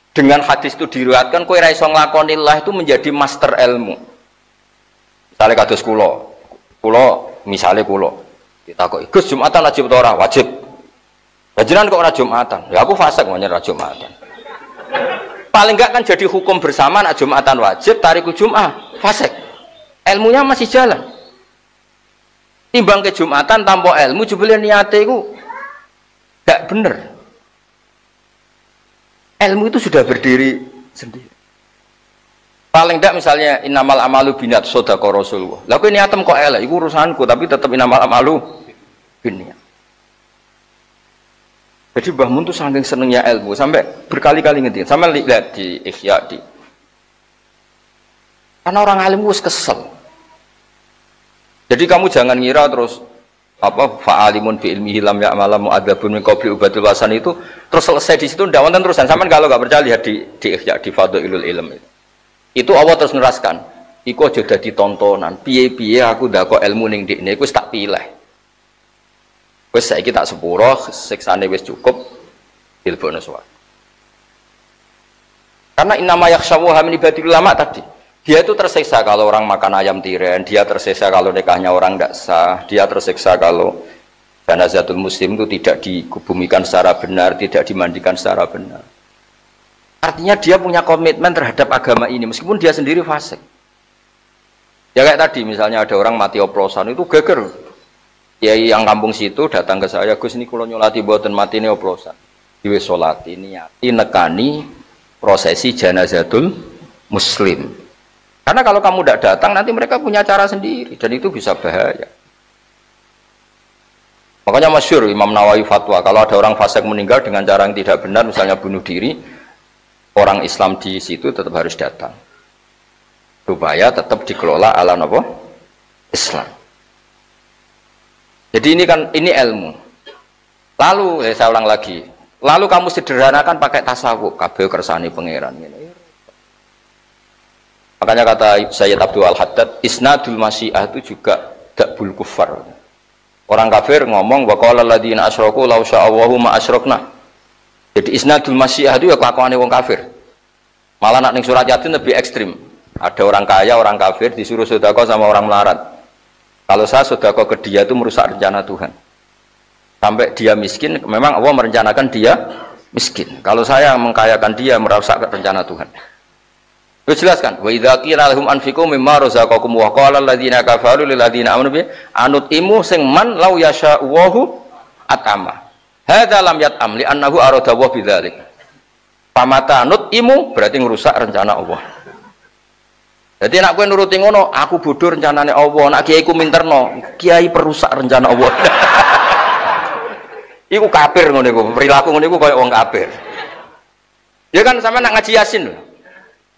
Dengan hadis itu diriwayatkan kowe ra iso nglakonillah itu menjadi master ilmu. Misalnya kados kula misalnya kula ditakoki, "Gus Jumatan wajib atau ora?" Wajib. Panjenengan kok ora Jumatan? Ya aku fasik menyang ora Jumatan. Paling enggak kan jadi hukum bersama nak Jumatan wajib, tariku Jum'ah fasik. Ilmunya masih jalan. Timbang ke Jumatan tanpa ilmu jebule niate iku enggak bener. Ilmu itu sudah berdiri sendiri. Paling enggak misalnya innamal amalu binat sodaqah Rasulullah. Lah kowe niatem kok elek iku urusanku tapi tetap innamal amalu binniat. Jadi Mbah Mun tuh saking senengnya ilmu sampai berkali-kali ngerti. Sampai lihat di Ihya di. Karena orang alim wis kesel. Jadi kamu jangan ngira terus apa fa'alimun bi ilmihi lam ya'malam mu'adzabun min qabli ubadil wasan itu terus selesai di situ ndak wonten terusan. Sampeyan kalau enggak percaya lihat di Ihya di Fadhailul Ilm. Itu Allah terus neraskan. Iku aja dadi tontonan. Piye-piye aku ndak kok ilmu ning ndekne iku wis tak pilih. Wes saiki tak sepuro, siksane wis cukup, dilebokno swarga. Karena innama yakhsyawuha min ibadil ulama tadi. Dia itu tersiksa kalau orang makan ayam tiren, dia tersiksa kalau nikahnya orang tidak sah, dia tersiksa kalau janazatul muslim itu tidak dikubumikan secara benar, tidak dimandikan secara benar. Artinya dia punya komitmen terhadap agama ini, meskipun dia sendiri fasik. Ya kayak tadi, misalnya ada orang mati oplosan, itu geger. Kiai yang kampung situ datang ke saya, Gus ini kalau nyolati buatan mati ini oplosan. Diwe solati, niati, nekani, prosesi janazatul muslim. Karena kalau kamu tidak datang, nanti mereka punya cara sendiri, dan itu bisa bahaya. Makanya masyhur Imam Nawawi fatwa, kalau ada orang fasik meninggal dengan cara yang tidak benar, misalnya bunuh diri, orang Islam di situ tetap harus datang. Supaya tetap dikelola ala apa? Islam. Jadi ini ilmu. Lalu, saya ulang lagi, lalu kamu sederhanakan pakai tasawuf, kabeh kersane pangeran. Makanya kata Sayyid Abdul Al-Haddad, isnadul masyiah itu juga dakbul kufar. Orang kafir ngomong wa qala alladziina asyraku law sya'allahu ma asyrokna. Jadi isnadul masyiah itu ya kelakuane wong kafir. Malah nak ning surat Yasin lebih ekstrim. Ada orang kaya, orang kafir disuruh sedekah sama orang melarat. Kalau saya sedekah ke dia itu merusak rencana Tuhan. Sampai dia miskin, memang Allah merencanakan dia miskin. Kalau saya mengkayakan dia merusak rencana Tuhan. Itu jelas kan? Wa idza qila lahum anfiqu mimma razaqakum wa qala alladziina kafaru lil ladziina amanu bi anutimu sing man law yasha'uhu atama. Hadza lam yat'am li annahu arada wa bidzalik. Pamata nutimu berarti ngerusak rencana Allah. Jadi nak kowe nuruti ngono, aku bodoh rencanane Allah, nak kiai ku minterno, kiai perusak rencana Allah. Iku kafir ngono iku, perilaku ngono iku koyo wong kafir. Ya kan sampean nak ngaji Yasin lho.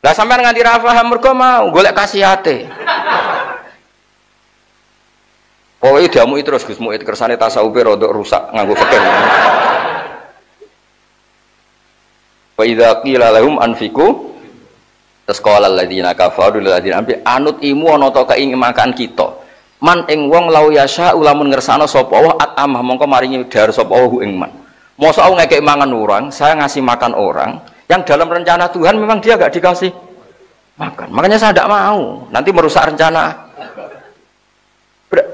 Lah sampean nganti ra paham mergo mau golek kasihate. Pokoke diamuki terus Gus Muid kersane tasawufe rodok rusak nganggo fikir. Wa idza qila lahum anfiqu tasqala alladziina kafaru lil ladziina ambi anut imu ana ta keingin makan kita. Man ing wong lau yasha ulamun ngersano sapa wa atamah mongko maringi dar sapa wa ing man. Mosok aku ngekek mangan orang, saya ngasih makan orang yang dalam rencana Tuhan memang dia gak dikasih makan, makanya saya tidak mau, nanti merusak rencana.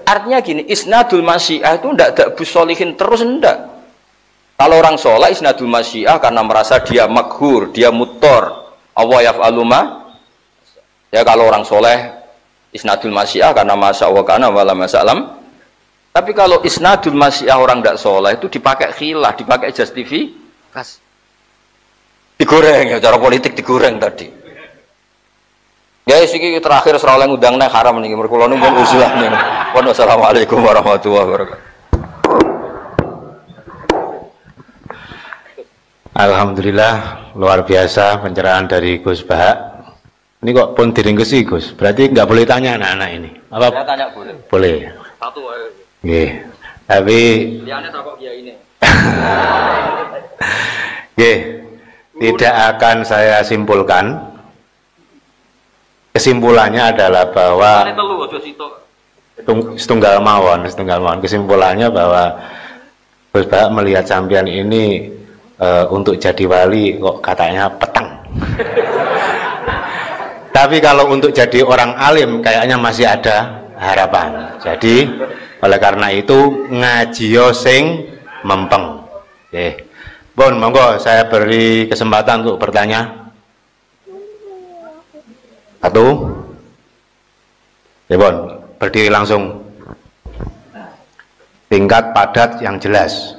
Artinya gini, isnadul masyiah itu tidak ada busolihin terus, enggak. Kalau orang sholat isnadul masyiah karena merasa dia maghur, dia mutor, Allah yaf'alu ma. Ya kalau orang soleh isnadul masyiah karena masya Allah kana wala masalam. Tapi kalau isnadul masyiah orang tidak soleh itu dipakai khilah, dipakai justifikasi. Digoreng ya, cara politik digoreng tadi. Ya iki terakhir seroleh ngundang nek haram niki mergo kula numpun usulah nih. Wassalamualaikum warahmatullahi wabarakatuh. Alhamdulillah luar biasa pencerahan dari Gus Bahak. Ini kok pun diringkesi Gus. Berarti nggak boleh tanya anak-anak ini. Apa? Saya tanya boleh. Boleh. Satu aja. Nggih. Tapi liane takok kiai ini. Nggih. Tidak akan saya simpulkan. Kesimpulannya adalah bahwa setunggal mawon. Kesimpulannya bahwa Gus Bahak melihat sampean ini untuk jadi wali kok katanya petang. Tapi kalau untuk jadi orang alim kayaknya masih ada harapan. Jadi oleh karena itu ngaji sing mempeng. Oke. Bon, monggo saya beri kesempatan untuk bertanya. Satu. Ya, Bon, berdiri langsung. Tingkat padat yang jelas.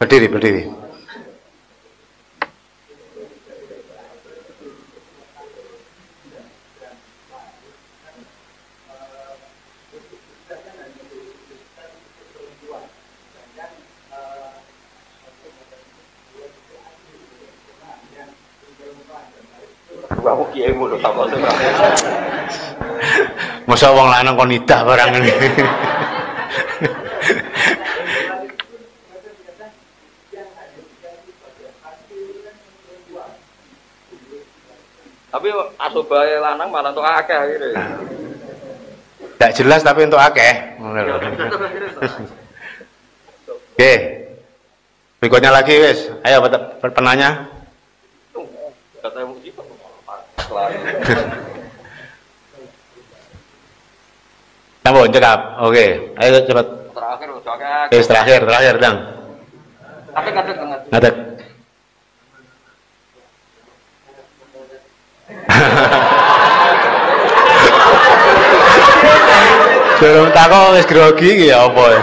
Berdiri. Aku kiai mulu takok sing Masa wong lanang kon nidah barang ini. Tapi asobae lanang malah entuk akeh gitu. Tidak jelas tapi untuk akeh. Oke. Berikutnya lagi wis. Ayo penanya. Kata Nambah cekap. Oke, ayo cepat. Terakhir, Dang. Tapi ngadeg. Ngadeg. Durung takok wis grogi iki ya apa ya?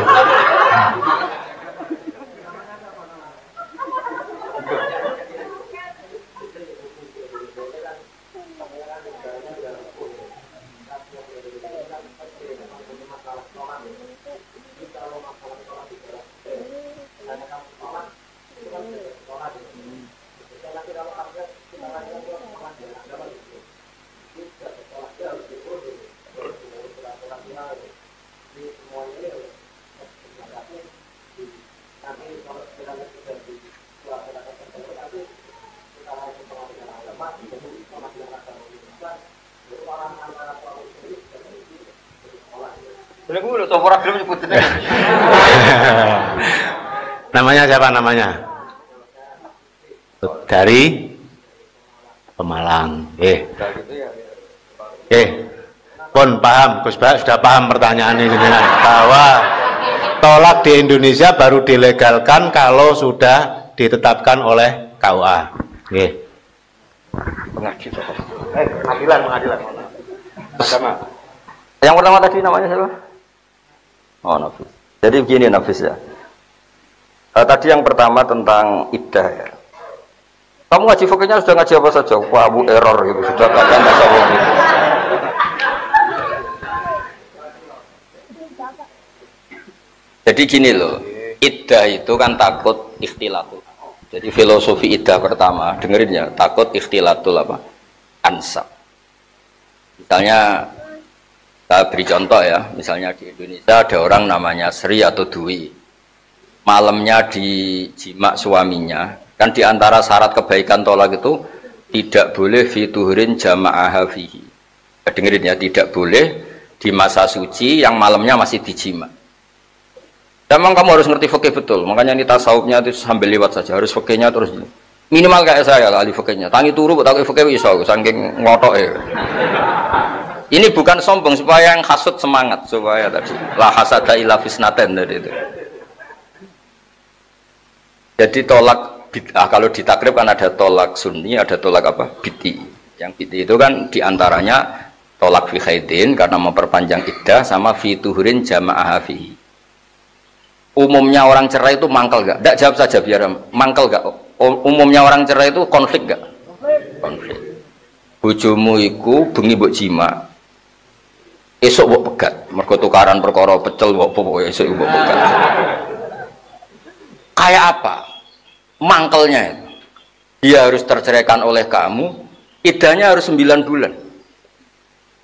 Namanya siapa namanya? Dari Pemalang. Pun paham, Gus Bah sudah paham pertanyaan ini bahwa tolak di Indonesia baru dilegalkan kalau sudah ditetapkan oleh KUA. Pengadilan. Sama. Yang pertama tadi namanya siapa? Oh, Nafis. Jadi begini Nafis ya. Tadi yang pertama tentang iddah ya. Kamu ngaji fikihnya sudah ngaji apa saja? Wah, bu error gitu. Sudah kalian tasawuf gitu. Jadi gini loh, iddah itu kan takut ikhtilatul. Jadi filosofi iddah pertama, dengerin ya, takut ikhtilatul apa? Ansab. Misalnya saya beri contoh ya, misalnya di Indonesia ada orang namanya Sri atau Dwi, malamnya dijima suaminya, kan diantara syarat kebaikan tolak itu tidak boleh fituhurin jama'ah fihi. Dengerin ya, tidak boleh di masa suci yang malamnya masih dijima. Memang kamu harus ngerti fikih betul, makanya ini tasawufnya itu sambil lewat saja, harus fikihnya terus minimal kayak saya lah ahli fikihnya, tangi turu tak fikih iso saking ngotok ya. Ini bukan sombong supaya yang hasud semangat, supaya tadi la hasada illa fisnaten tadi itu. Jadi tolak bid'ah kalau ditakrib kan ada tolak sunni, ada tolak apa? Bid'i. Yang bid'i itu kan diantaranya tolak fi khaidin karena memperpanjang iddah sama fi tuhurin jama'ah fihi. Umumnya orang cerai itu mangkel gak? Tidak, jawab saja biar mangkel gak? Umumnya orang cerai itu konflik gak? Konflik. Bojomu iku bengi mbok jima. Esok mbok pegat, mergo tukaran perkara pecel mbok pokoke esok mbok pegat. Kayak apa? Mangkelnya itu. Dia harus terceraikan oleh kamu, iddahnya harus 9 bulan.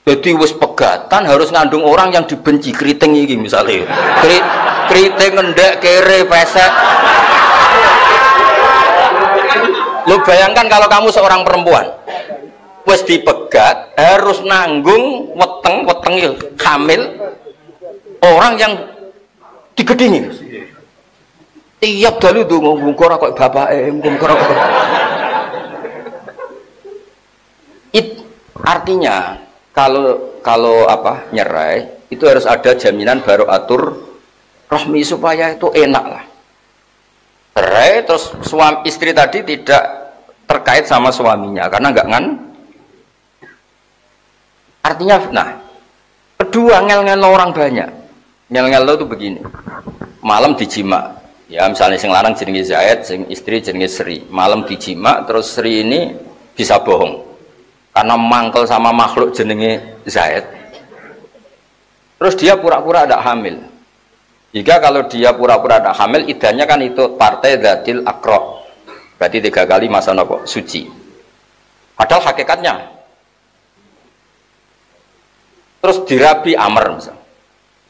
Jadi wis pegatan harus ngandung orang yang dibenci, keriting iki misalnya. Keriting ngendek kere pesek. Lu bayangkan kalau kamu seorang perempuan wis dipegat harus nanggung weteng hamil orang yang digedingi. Tiap dalu ndonga muga ora kok bapake, muga ora kok. Artinya kalau apa nyerai itu harus ada jaminan barokatur rahmi supaya itu enak lah. Cerai terus suami istri tadi tidak terkait sama suaminya karena enggak ngan. Artinya, nah, kedua ngel-ngel orang banyak. Ngel-ngel itu begini. Malam dijima, ya misalnya sing lanang jenenge Zaid, sing istri jenenge Sri. Malam dijima, terus Sri ini bisa bohong, karena mangkel sama makhluk jenenge Zaid. Terus dia pura-pura ada hamil. Jika kalau dia pura-pura ada hamil, iddahnya kan itu partai dzatil akro. Berarti 3 kali masa nopo suci. Padahal hakikatnya. Terus dirabi Amr misalnya.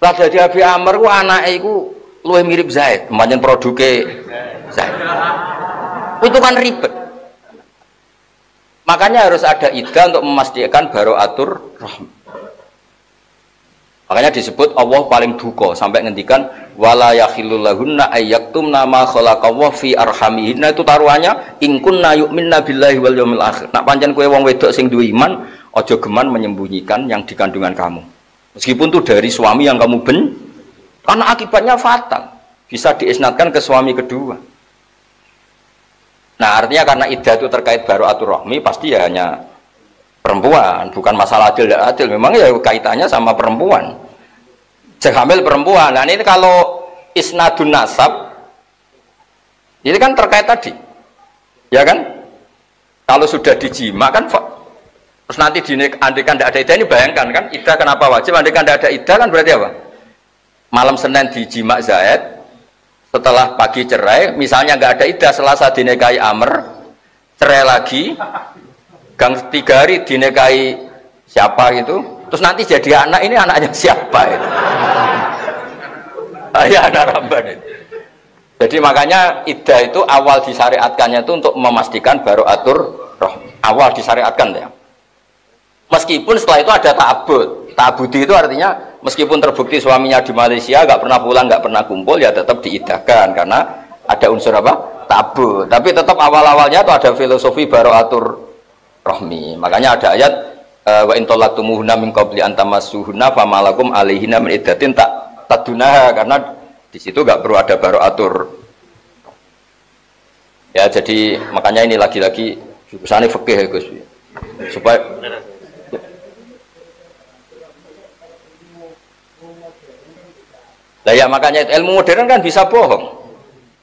Lah dadi Abi Amr ku anake iku luwih mirip Zaid, pancen produke Zaid. Itu kan ribet. Makanya harus ada iddah untuk memastikan barokatur rahmi. Makanya disebut Allah paling duka sampai ngendikan wala yakhillul lahunna ayyaktumna ma khalaqallahu fi arhamihinna, itu taruhannya in kunna yu'minna billahi wal yaumil akhir. Nak pancen kowe wong wedok sing duwe iman, aja geman menyembunyikan yang di kandungan kamu. Meskipun itu dari suami yang kamu karena akibatnya fatal. Bisa diisnadkan ke suami kedua. Nah, artinya karena iddah itu terkait bara'atul rahmi, pasti ya hanya perempuan, bukan masalah adil dan adil. Memang ya kaitannya sama perempuan. Cek hamil perempuan. Nah, ini kalau isnadun nasab, ini kan terkait tadi, ya kan? Kalau sudah dijima kan, terus nanti andikan tidak ada iddah, ini bayangkan kan, iddah kenapa wajib? Andikan tidak ada iddah kan berarti apa? Malam Senin dijima Zaid, setelah pagi cerai, misalnya nggak ada iddah, Selasa dinikahi Amr, cerai lagi. Gang 3 hari dinikahi siapa gitu, terus nanti jadi anak, ini anaknya siapa itu? Ya anak ramban itu. Jadi makanya iddah itu awal disyariatkannya itu untuk memastikan bara'atur rahmi. Awal disyariatkan ya. Meskipun setelah itu ada ta'abud. Ta'abudi itu artinya meskipun terbukti suaminya di Malaysia nggak pernah pulang, nggak pernah kumpul, ya tetap diiddahkan karena ada unsur apa? Ta'abud. Tapi tetap awal-awalnya itu ada filosofi bara'atur rahmi. Makanya ada ayat wa in talaqtumuhunna min qabli an tamassuhunna famalakum alaihinna min iddatin tadunaha, karena di situ enggak perlu ada bara'atur. Ya, jadi makanya ini lagi-lagi jurusannya fikih ya Gus. Supaya lah ya, makanya ilmu modern kan bisa bohong.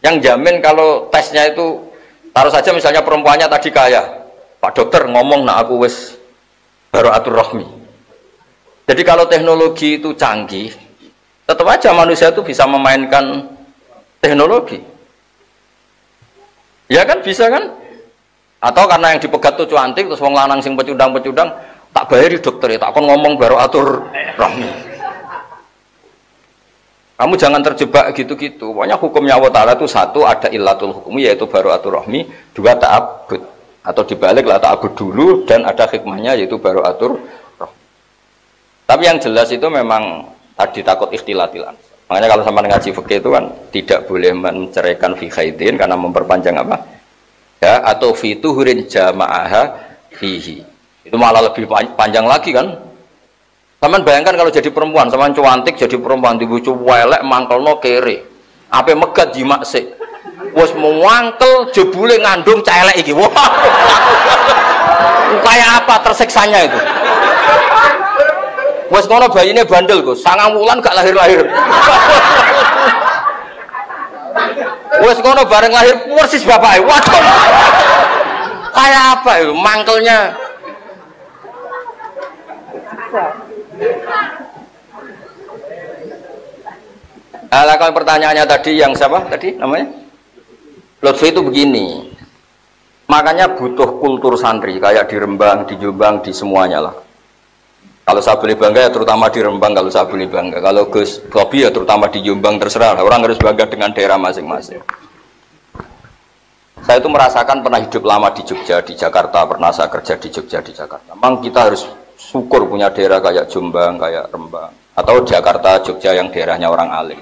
Yang jamin kalau tesnya itu, taruh saja misalnya perempuannya tadi kaya, Pak dokter ngomong nak aku wis bara'atur rahmi. Jadi kalau teknologi itu canggih, tetap aja manusia itu bisa memainkan teknologi. Ya kan, bisa kan? Atau karena yang dipegat tuh cantik, terus wong lanang sing pecundang-pecundang, tak bayari dokter ya, tak kon ngomong bara'atur rahmi. Kamu jangan terjebak gitu-gitu. Pokoknya hukumnya Allah Ta'ala itu satu, ada illatul hukmi, yaitu bara'atur rahmi. Dua, ta'abud. Atau dibalik lah, ta'abud dulu, dan ada hikmahnya yaitu bara'atur rahmi. Tapi yang jelas itu memang tadi takut ikhtilatil ansab. Makanya kalau sama ngaji fikih itu kan tidak boleh menceraikan fi khaidin karena memperpanjang apa? Ya, atau fi tuhurin jama'aha fihi. Itu malah lebih panjang lagi kan? Saman bayangkan kalau jadi perempuan, saman cuantik jadi perempuan dibucu welek mangkelno kere. Ape megat jimak sik. Wes mangkel jebule ngandung celek iki. Wah. Kayak apa tersiksanya itu? Wes ngono bayine bandel, Gus. 9 wulan gak lahir-lahir. Wes ngono bareng lahir persis bapake. Waduh. Kayak apa itu mangkelnya? Alah, kalau pertanyaannya tadi yang siapa tadi namanya? Lutfi itu begini. Makanya butuh kultur santri kayak di Rembang, di Jombang, di semuanya lah. Kalau saya boleh bangga ya terutama di Rembang, kalau saya boleh bangga. Kalau Gus Bobi ya terutama di Jombang, terserah. Orang harus bangga dengan daerah masing-masing. Saya itu merasakan pernah hidup lama di Jogja, di Jakarta, pernah saya kerja di Jogja, di Jakarta. Memang kita harus syukur punya daerah kayak Jombang, kayak Rembang, atau Jakarta, Jogja yang daerahnya orang alim.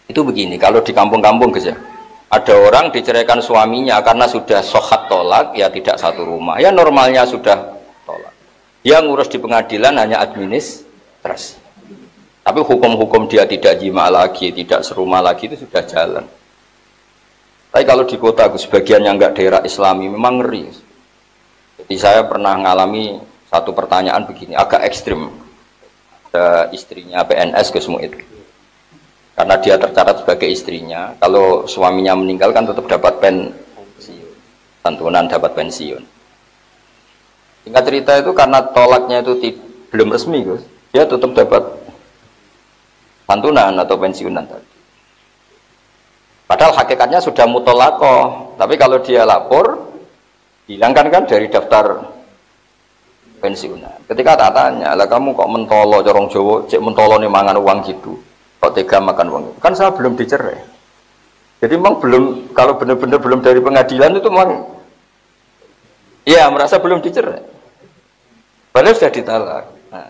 Itu begini, kalau di kampung-kampung Gus ya, ada orang diceraikan suaminya karena sudah sohat tolak, ya tidak satu rumah, ya normalnya sudah tolak. Yang ngurus di pengadilan hanya administrasi. Tapi hukum-hukum dia tidak jima lagi, tidak serumah lagi itu sudah jalan. Tapi kalau di kota sebagian yang enggak daerah Islami memang ngeri. Jadi saya pernah mengalami satu pertanyaan begini, agak ekstrim. Ada istrinya PNS Gus Muid. Karena dia tercatat sebagai istrinya, kalau suaminya meninggal kan tetap dapat pensiun, santunan dapat pensiun. Singkat cerita itu karena tolaknya itu belum resmi Gus, dia tetap dapat santunan atau pensiunan tadi. Padahal hakikatnya sudah mutolakoh, tapi kalau dia lapor, hilangkan kan dari daftar pensiunan. Ketika tak tanya, lah kamu kok mentolo, corong Jawa, cek mentolo nih mangan uang gitu. Kok tega makan uang itu? Kan saya belum dicerai. Jadi memang belum, kalau benar-benar belum dari pengadilan itu memang ya merasa belum dicerai. Padahal sudah ditalak. Nah,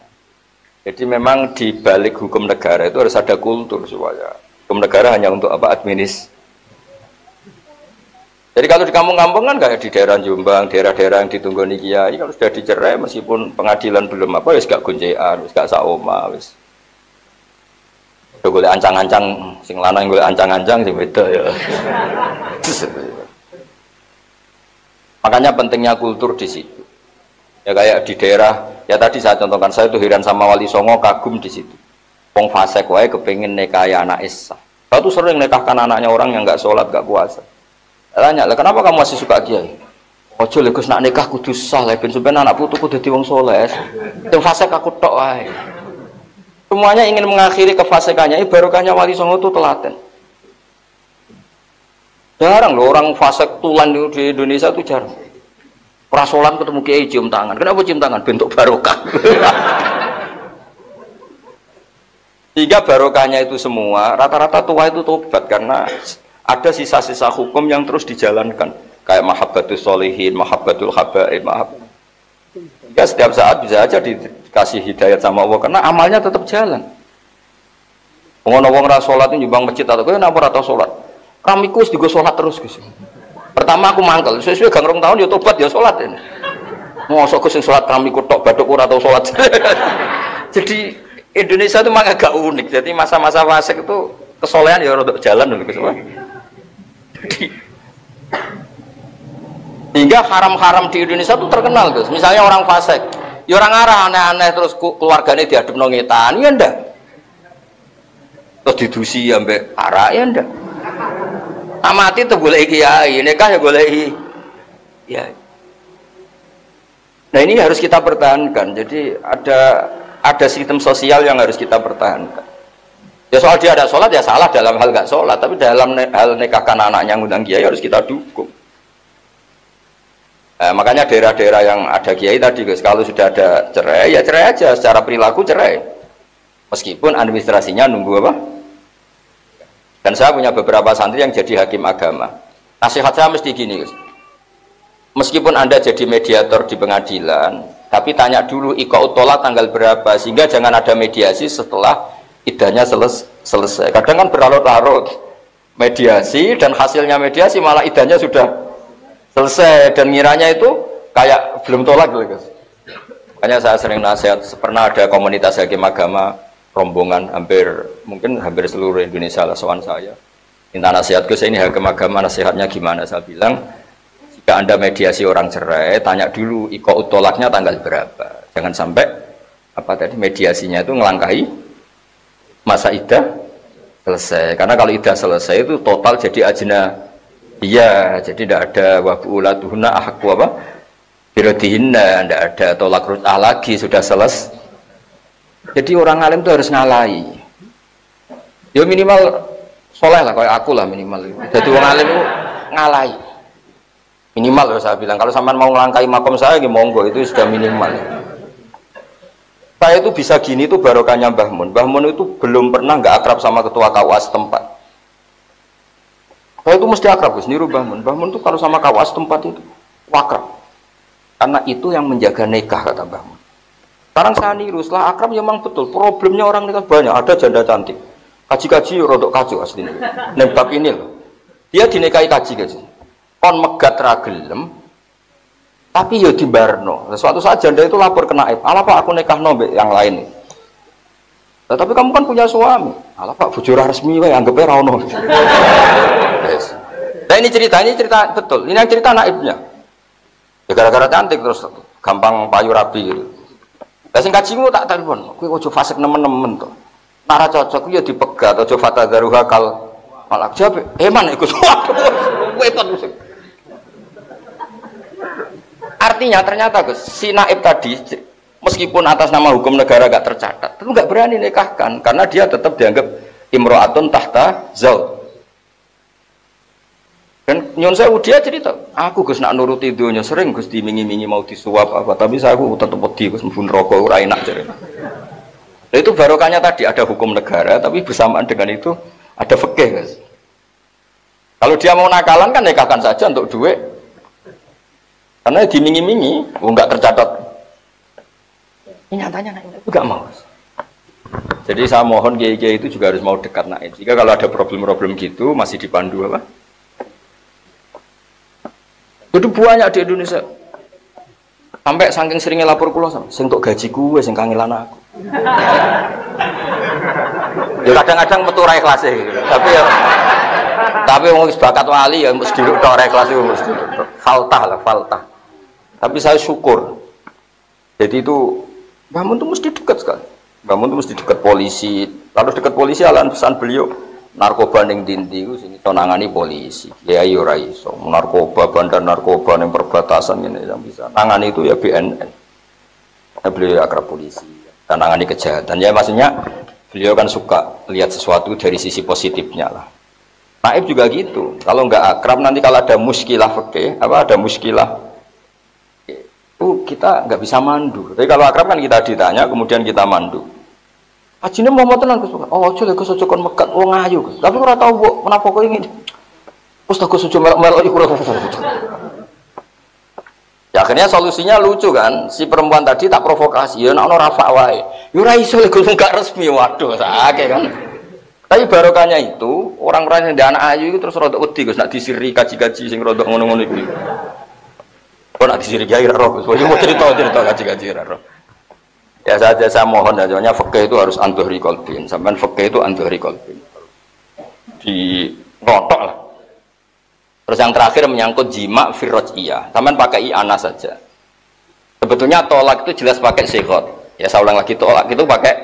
Jadi memang di balik hukum negara itu harus ada kultur supaya hukum negara hanya untuk apa Jadi kalau di kampung-kampung kan kayak di daerah Jombang, daerah-daerah yang ditunggoni kiai kalau sudah dicerai meskipun pengadilan belum apa wis gak gonjekan, wis gak saoma, wis. Udah golek ancang-ancang, sing lanang golek ancang-ancang sing beda ya. Makanya pentingnya kultur di situ. Ya kayak di daerah, ya tadi saya contohkan, saya tuh heran sama Wali Songo, kagum di situ. Wong fasik wae kepengin nikahi anak Isa. Saya tuh sering nikahkan anaknya orang yang nggak sholat, nggak puasa. Tanya, lah kenapa kamu masih suka kiai? Ojo lho Gus nak nikah kudu sah, ben sampeyan anak putuku dadi wong saleh. Yang fasik aku tok wae. Semuanya ingin mengakhiri kefasikannya, barokahnya Wali Songo itu telaten. Jarang loh orang fasik tulan di Indonesia itu jarang. Prasolan ketemu kiai cium tangan. Kenapa cium tangan? Bentuk barokah. Tiga barokahnya itu semua, rata-rata tua itu tobat karena ada sisa-sisa hukum yang terus dijalankan. Kayak mahabbatus sholihin, mahabbatul habaib, ya setiap saat bisa aja dikasih hidayat sama Allah karena amalnya tetap jalan. Wong-wong ra salat nyumbang masjid atau kowe napa ora tau salat? Kamiku wis digo salat terus Gus. Pertama aku mangkel, sesuai gang rong tahun ya tobat ya sholat ini. Mosok Gus sing sholat kami kutok baduk ora tau sholat. Jadi Indonesia itu memang agak unik. Jadi masa-masa fasik itu kesolehan ya rodok jalan dulu Gus. Jadi hingga haram-haram di Indonesia itu terkenal Gus. Misalnya orang fasik, ya orang arah aneh-aneh terus keluarganya diadep nang ngetan, ya ndak. Terus didusi ambek arak ya ndak. Amati itu boleh kiai, nikah ya boleh ya. Nah ini harus kita pertahankan. Jadi ada sistem sosial yang harus kita pertahankan. Ya soal dia ada sholat ya salah dalam hal nggak sholat, tapi dalam hal nikahkan anaknya ngundang kiai harus kita dukung. Makanya daerah-daerah yang ada kiai tadi guys, kalau sudah ada cerai ya cerai aja, secara perilaku cerai. Meskipun administrasinya nunggu apa? Dan saya punya beberapa santri yang jadi hakim agama. Nasihat saya mesti gini guys. Meskipun Anda jadi mediator di pengadilan, tapi tanya dulu iqa'ut tolak tanggal berapa, sehingga jangan ada mediasi setelah idahnya selesai. Kadang kan berlarut-larut mediasi dan hasilnya mediasi malah idahnya sudah selesai dan ngiranya itu kayak belum tolak gitu guys. Makanya saya sering nasihat, pernah ada komunitas hakim agama rombongan mungkin hampir seluruh Indonesia lah soal saya minta nasihat ke saya, ini hakim agama nasihatnya gimana. Saya bilang jika Anda mediasi orang cerai tanya dulu iqa'ut tolaknya tanggal berapa, jangan sampai mediasinya itu ngelangkahi masa iddah selesai, karena kalau iddah selesai itu total jadi ajna iya, jadi tidak ada wabu'ulatuhunna ahaqu birodihinna, tidak ada tolak ruj'ah lagi, sudah selesai. Jadi orang alim itu harus ngalai. Ya minimal soleh lah, kayak aku lah minimal. Jadi orang alim itu ngalai. Minimal ya saya bilang. Kalau sampean mau ngelangkai makom saya, ya monggo, itu sudah minimal. Saya itu bisa gini itu barokahnya Mbah Mun. Mbah Mun itu belum pernah nggak akrab sama ketua KUA setempat. Saya itu mesti akrab Gus, niru Mbah Mun. Mbah Mun itu kalau sama KUA setempat itu akrab. Karena itu yang menjaga nikah kata Mbah Mun. Sekarang saya niru, setelah akrab ya memang betul problemnya orang nikah banyak, ada janda cantik kaji-kaji rodok kacau aslinya nembak ini loh, dia dinikahi kaji kon megat ragelem tapi ya dimbarno. Suatu saat janda itu lapor ke naib, ala Pak aku nikah nombek yang lain nah, tapi kamu kan punya suami, ala Pak bujurah resmi wae anggapnya rano. Yes. Nah ini cerita betul, ini yang cerita naibnya ya gara-gara cantik terus gampang payu rapi gitu. Lah sing kajimu tak telepon, kowe ojo fasik nemen-nemen to. Nara cocok ya dipegat, ojo fatadzaruha kal malak. Jawab, "Man iku wepet." Artinya ternyata Gus, si naib tadi meskipun atas nama hukum negara gak tercatat, itu gak berani nikahkan karena dia tetap dianggap imro'atun tahta zauj. Dan nyon saya dia cerita, aku Gus nak nuruti dunia sering Gus dimingi-mingi mau disuap apa, tapi saya aku tetap wedi Gus mlebu neraka ora enak jare. Nah, itu barokahnya tadi ada hukum negara, tapi bersamaan dengan itu ada fikih Gus. Kalau dia mau nakalan kan nikahkan saja untuk duit, karena dimingi-mingi, enggak tercatat. Ini nyatanya itu enggak mau. Jadi saya mohon kiai-kiai itu juga harus mau dekat naib. Jika kalau ada problem-problem gitu masih dipandu apa? Itu banyak di Indonesia. Sampai saking seringnya lapor pulau sama, sing tok gajiku, sing kangelan aku. Ya kadang-kadang metu ra ikhlas gitu. Tapi wong wis bakat wali ya mesti tok ra ikhlas mesti. Faltah lah, faltah. Tapi saya syukur. Jadi itu bangun tuh mesti dekat sekali. Bangun tuh mesti dekat polisi. Kalau dekat polisi alasan pesan beliau narkoba ning dindi ku sing iso nangani polisi. Ya yo ora iso. Narkoba bandar narkoba ning perbatasan ngene yang bisa. Nangani itu ya BNN. Beliau akrab polisi. Dan nangani kejahatan. Ya maksudnya beliau kan suka lihat sesuatu dari sisi positifnya lah. Naib juga gitu. Kalau nggak akrab nanti kalau ada muskilah fikih, ada muskilah itu kita nggak bisa mandu. Tapi kalau akrab kan kita ditanya, kemudian kita mandu. Ajine mau tenan Gus. Oh, aja lek Gus aja kon mekat wong ayu Gus. Tapi ora tau mbok menapa kok ingin. Gus Gus aja melok-melok iku. Ya akhirnya solusinya lucu kan. Si perempuan tadi tak provokasi, ya nek ono rafa wae. Ya ora iso lek Gus enggak resmi. Waduh, sakake kan. Tapi barokahnya itu, orang-orang yang ada anak ayu itu terus rodok wedi Gus, nak disiri kaji-kaji sing rodok ngono-ngono iki. Kok nak disiri kiai ra roh, Gus. Mau cerita kaji-kaji ra roh. Ya saya mohon aja, fikih itu harus anduhri qalbin. Sampeyan fikih itu anduhri qalbin. Di ngotok lah. Terus yang terakhir menyangkut jima firrojiyah. Sampeyan pakai i'ana saja. Sebetulnya tolak itu jelas pakai sighot. Ya saya ulang lagi, tolak itu pakai,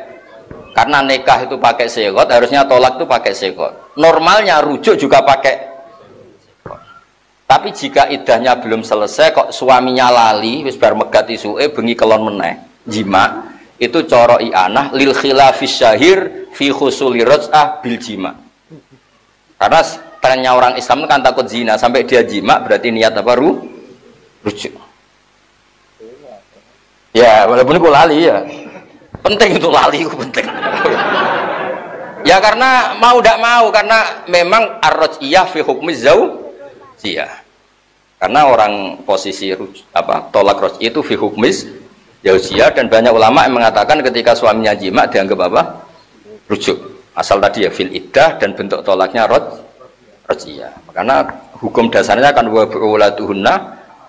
karena nikah itu pakai sighot, harusnya tolak itu pakai sighot. Normalnya rujuk juga pakai. Tapi jika idahnya belum selesai kok suaminya lali wis bar megat isuke bengi kelon meneh jima, itu coro i'anah lil khilafis syahir fi khusuli raj'ah bil jima. Karena trennya orang Islam kan takut zina, sampai dia jima berarti niat apa rujuk. Ya walaupun itu lali ya penting, itu lali itu penting. Ya karena mau tidak mau, karena memang ar-raj'iyah fi hukmi zaujiyah. Karena orang posisi tolak raj'i itu fi hukmi zaujiyah, dan banyak ulama yang mengatakan ketika suaminya jima dianggap apa? Rujuk. Asal tadi ya fil iddah dan bentuk tolaknya raj'iyah. Karena hukum dasarnya kan wa bu'ulatuhunna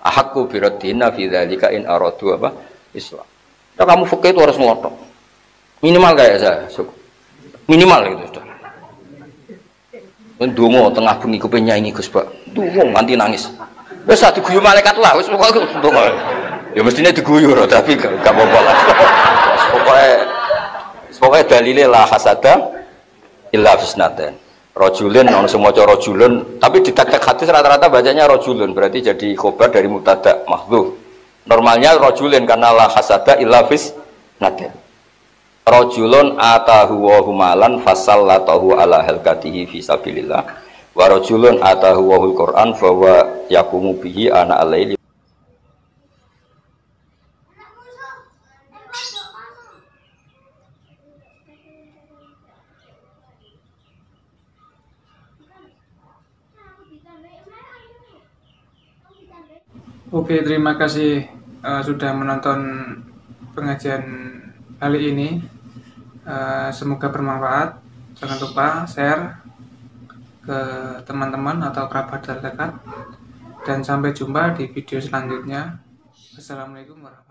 ahaqqu bi raddihinna fi dzalika in aradu Islam. Nah, kamu fikih itu harus ngelotok. Minimal kayak saya, minimal itu sudah. Ndonga tengah bengi kepen nyanyi Gus Pak. Ndonga nganti nangis. Wis diguyu malaikat lah, wis pokoke ndonga. Ya mestinya diguyu tapi gak apa-apa lah. Pokoknya dalile la hasada illa fisnaten. Rajulun ono semoco rajulun, tapi di tek-tek hadis rata-rata bacanya rajulun, berarti jadi khobar dari mubtada mahdhuf. Normalnya rajulun karena la hasada illa fisnaten. Rajulun atahu wa humalan fasallatahu ala halqatihi fi sabilillah wa rajulun atahu wa Qur'an fa wa yaqumu bihi ana al-laili. Oke, terima kasih sudah menonton pengajian kali ini. Semoga bermanfaat. Jangan lupa share ke teman-teman atau kerabat terdekat. Dan sampai jumpa di video selanjutnya. Assalamualaikum warahmatullahi wabarakatuh.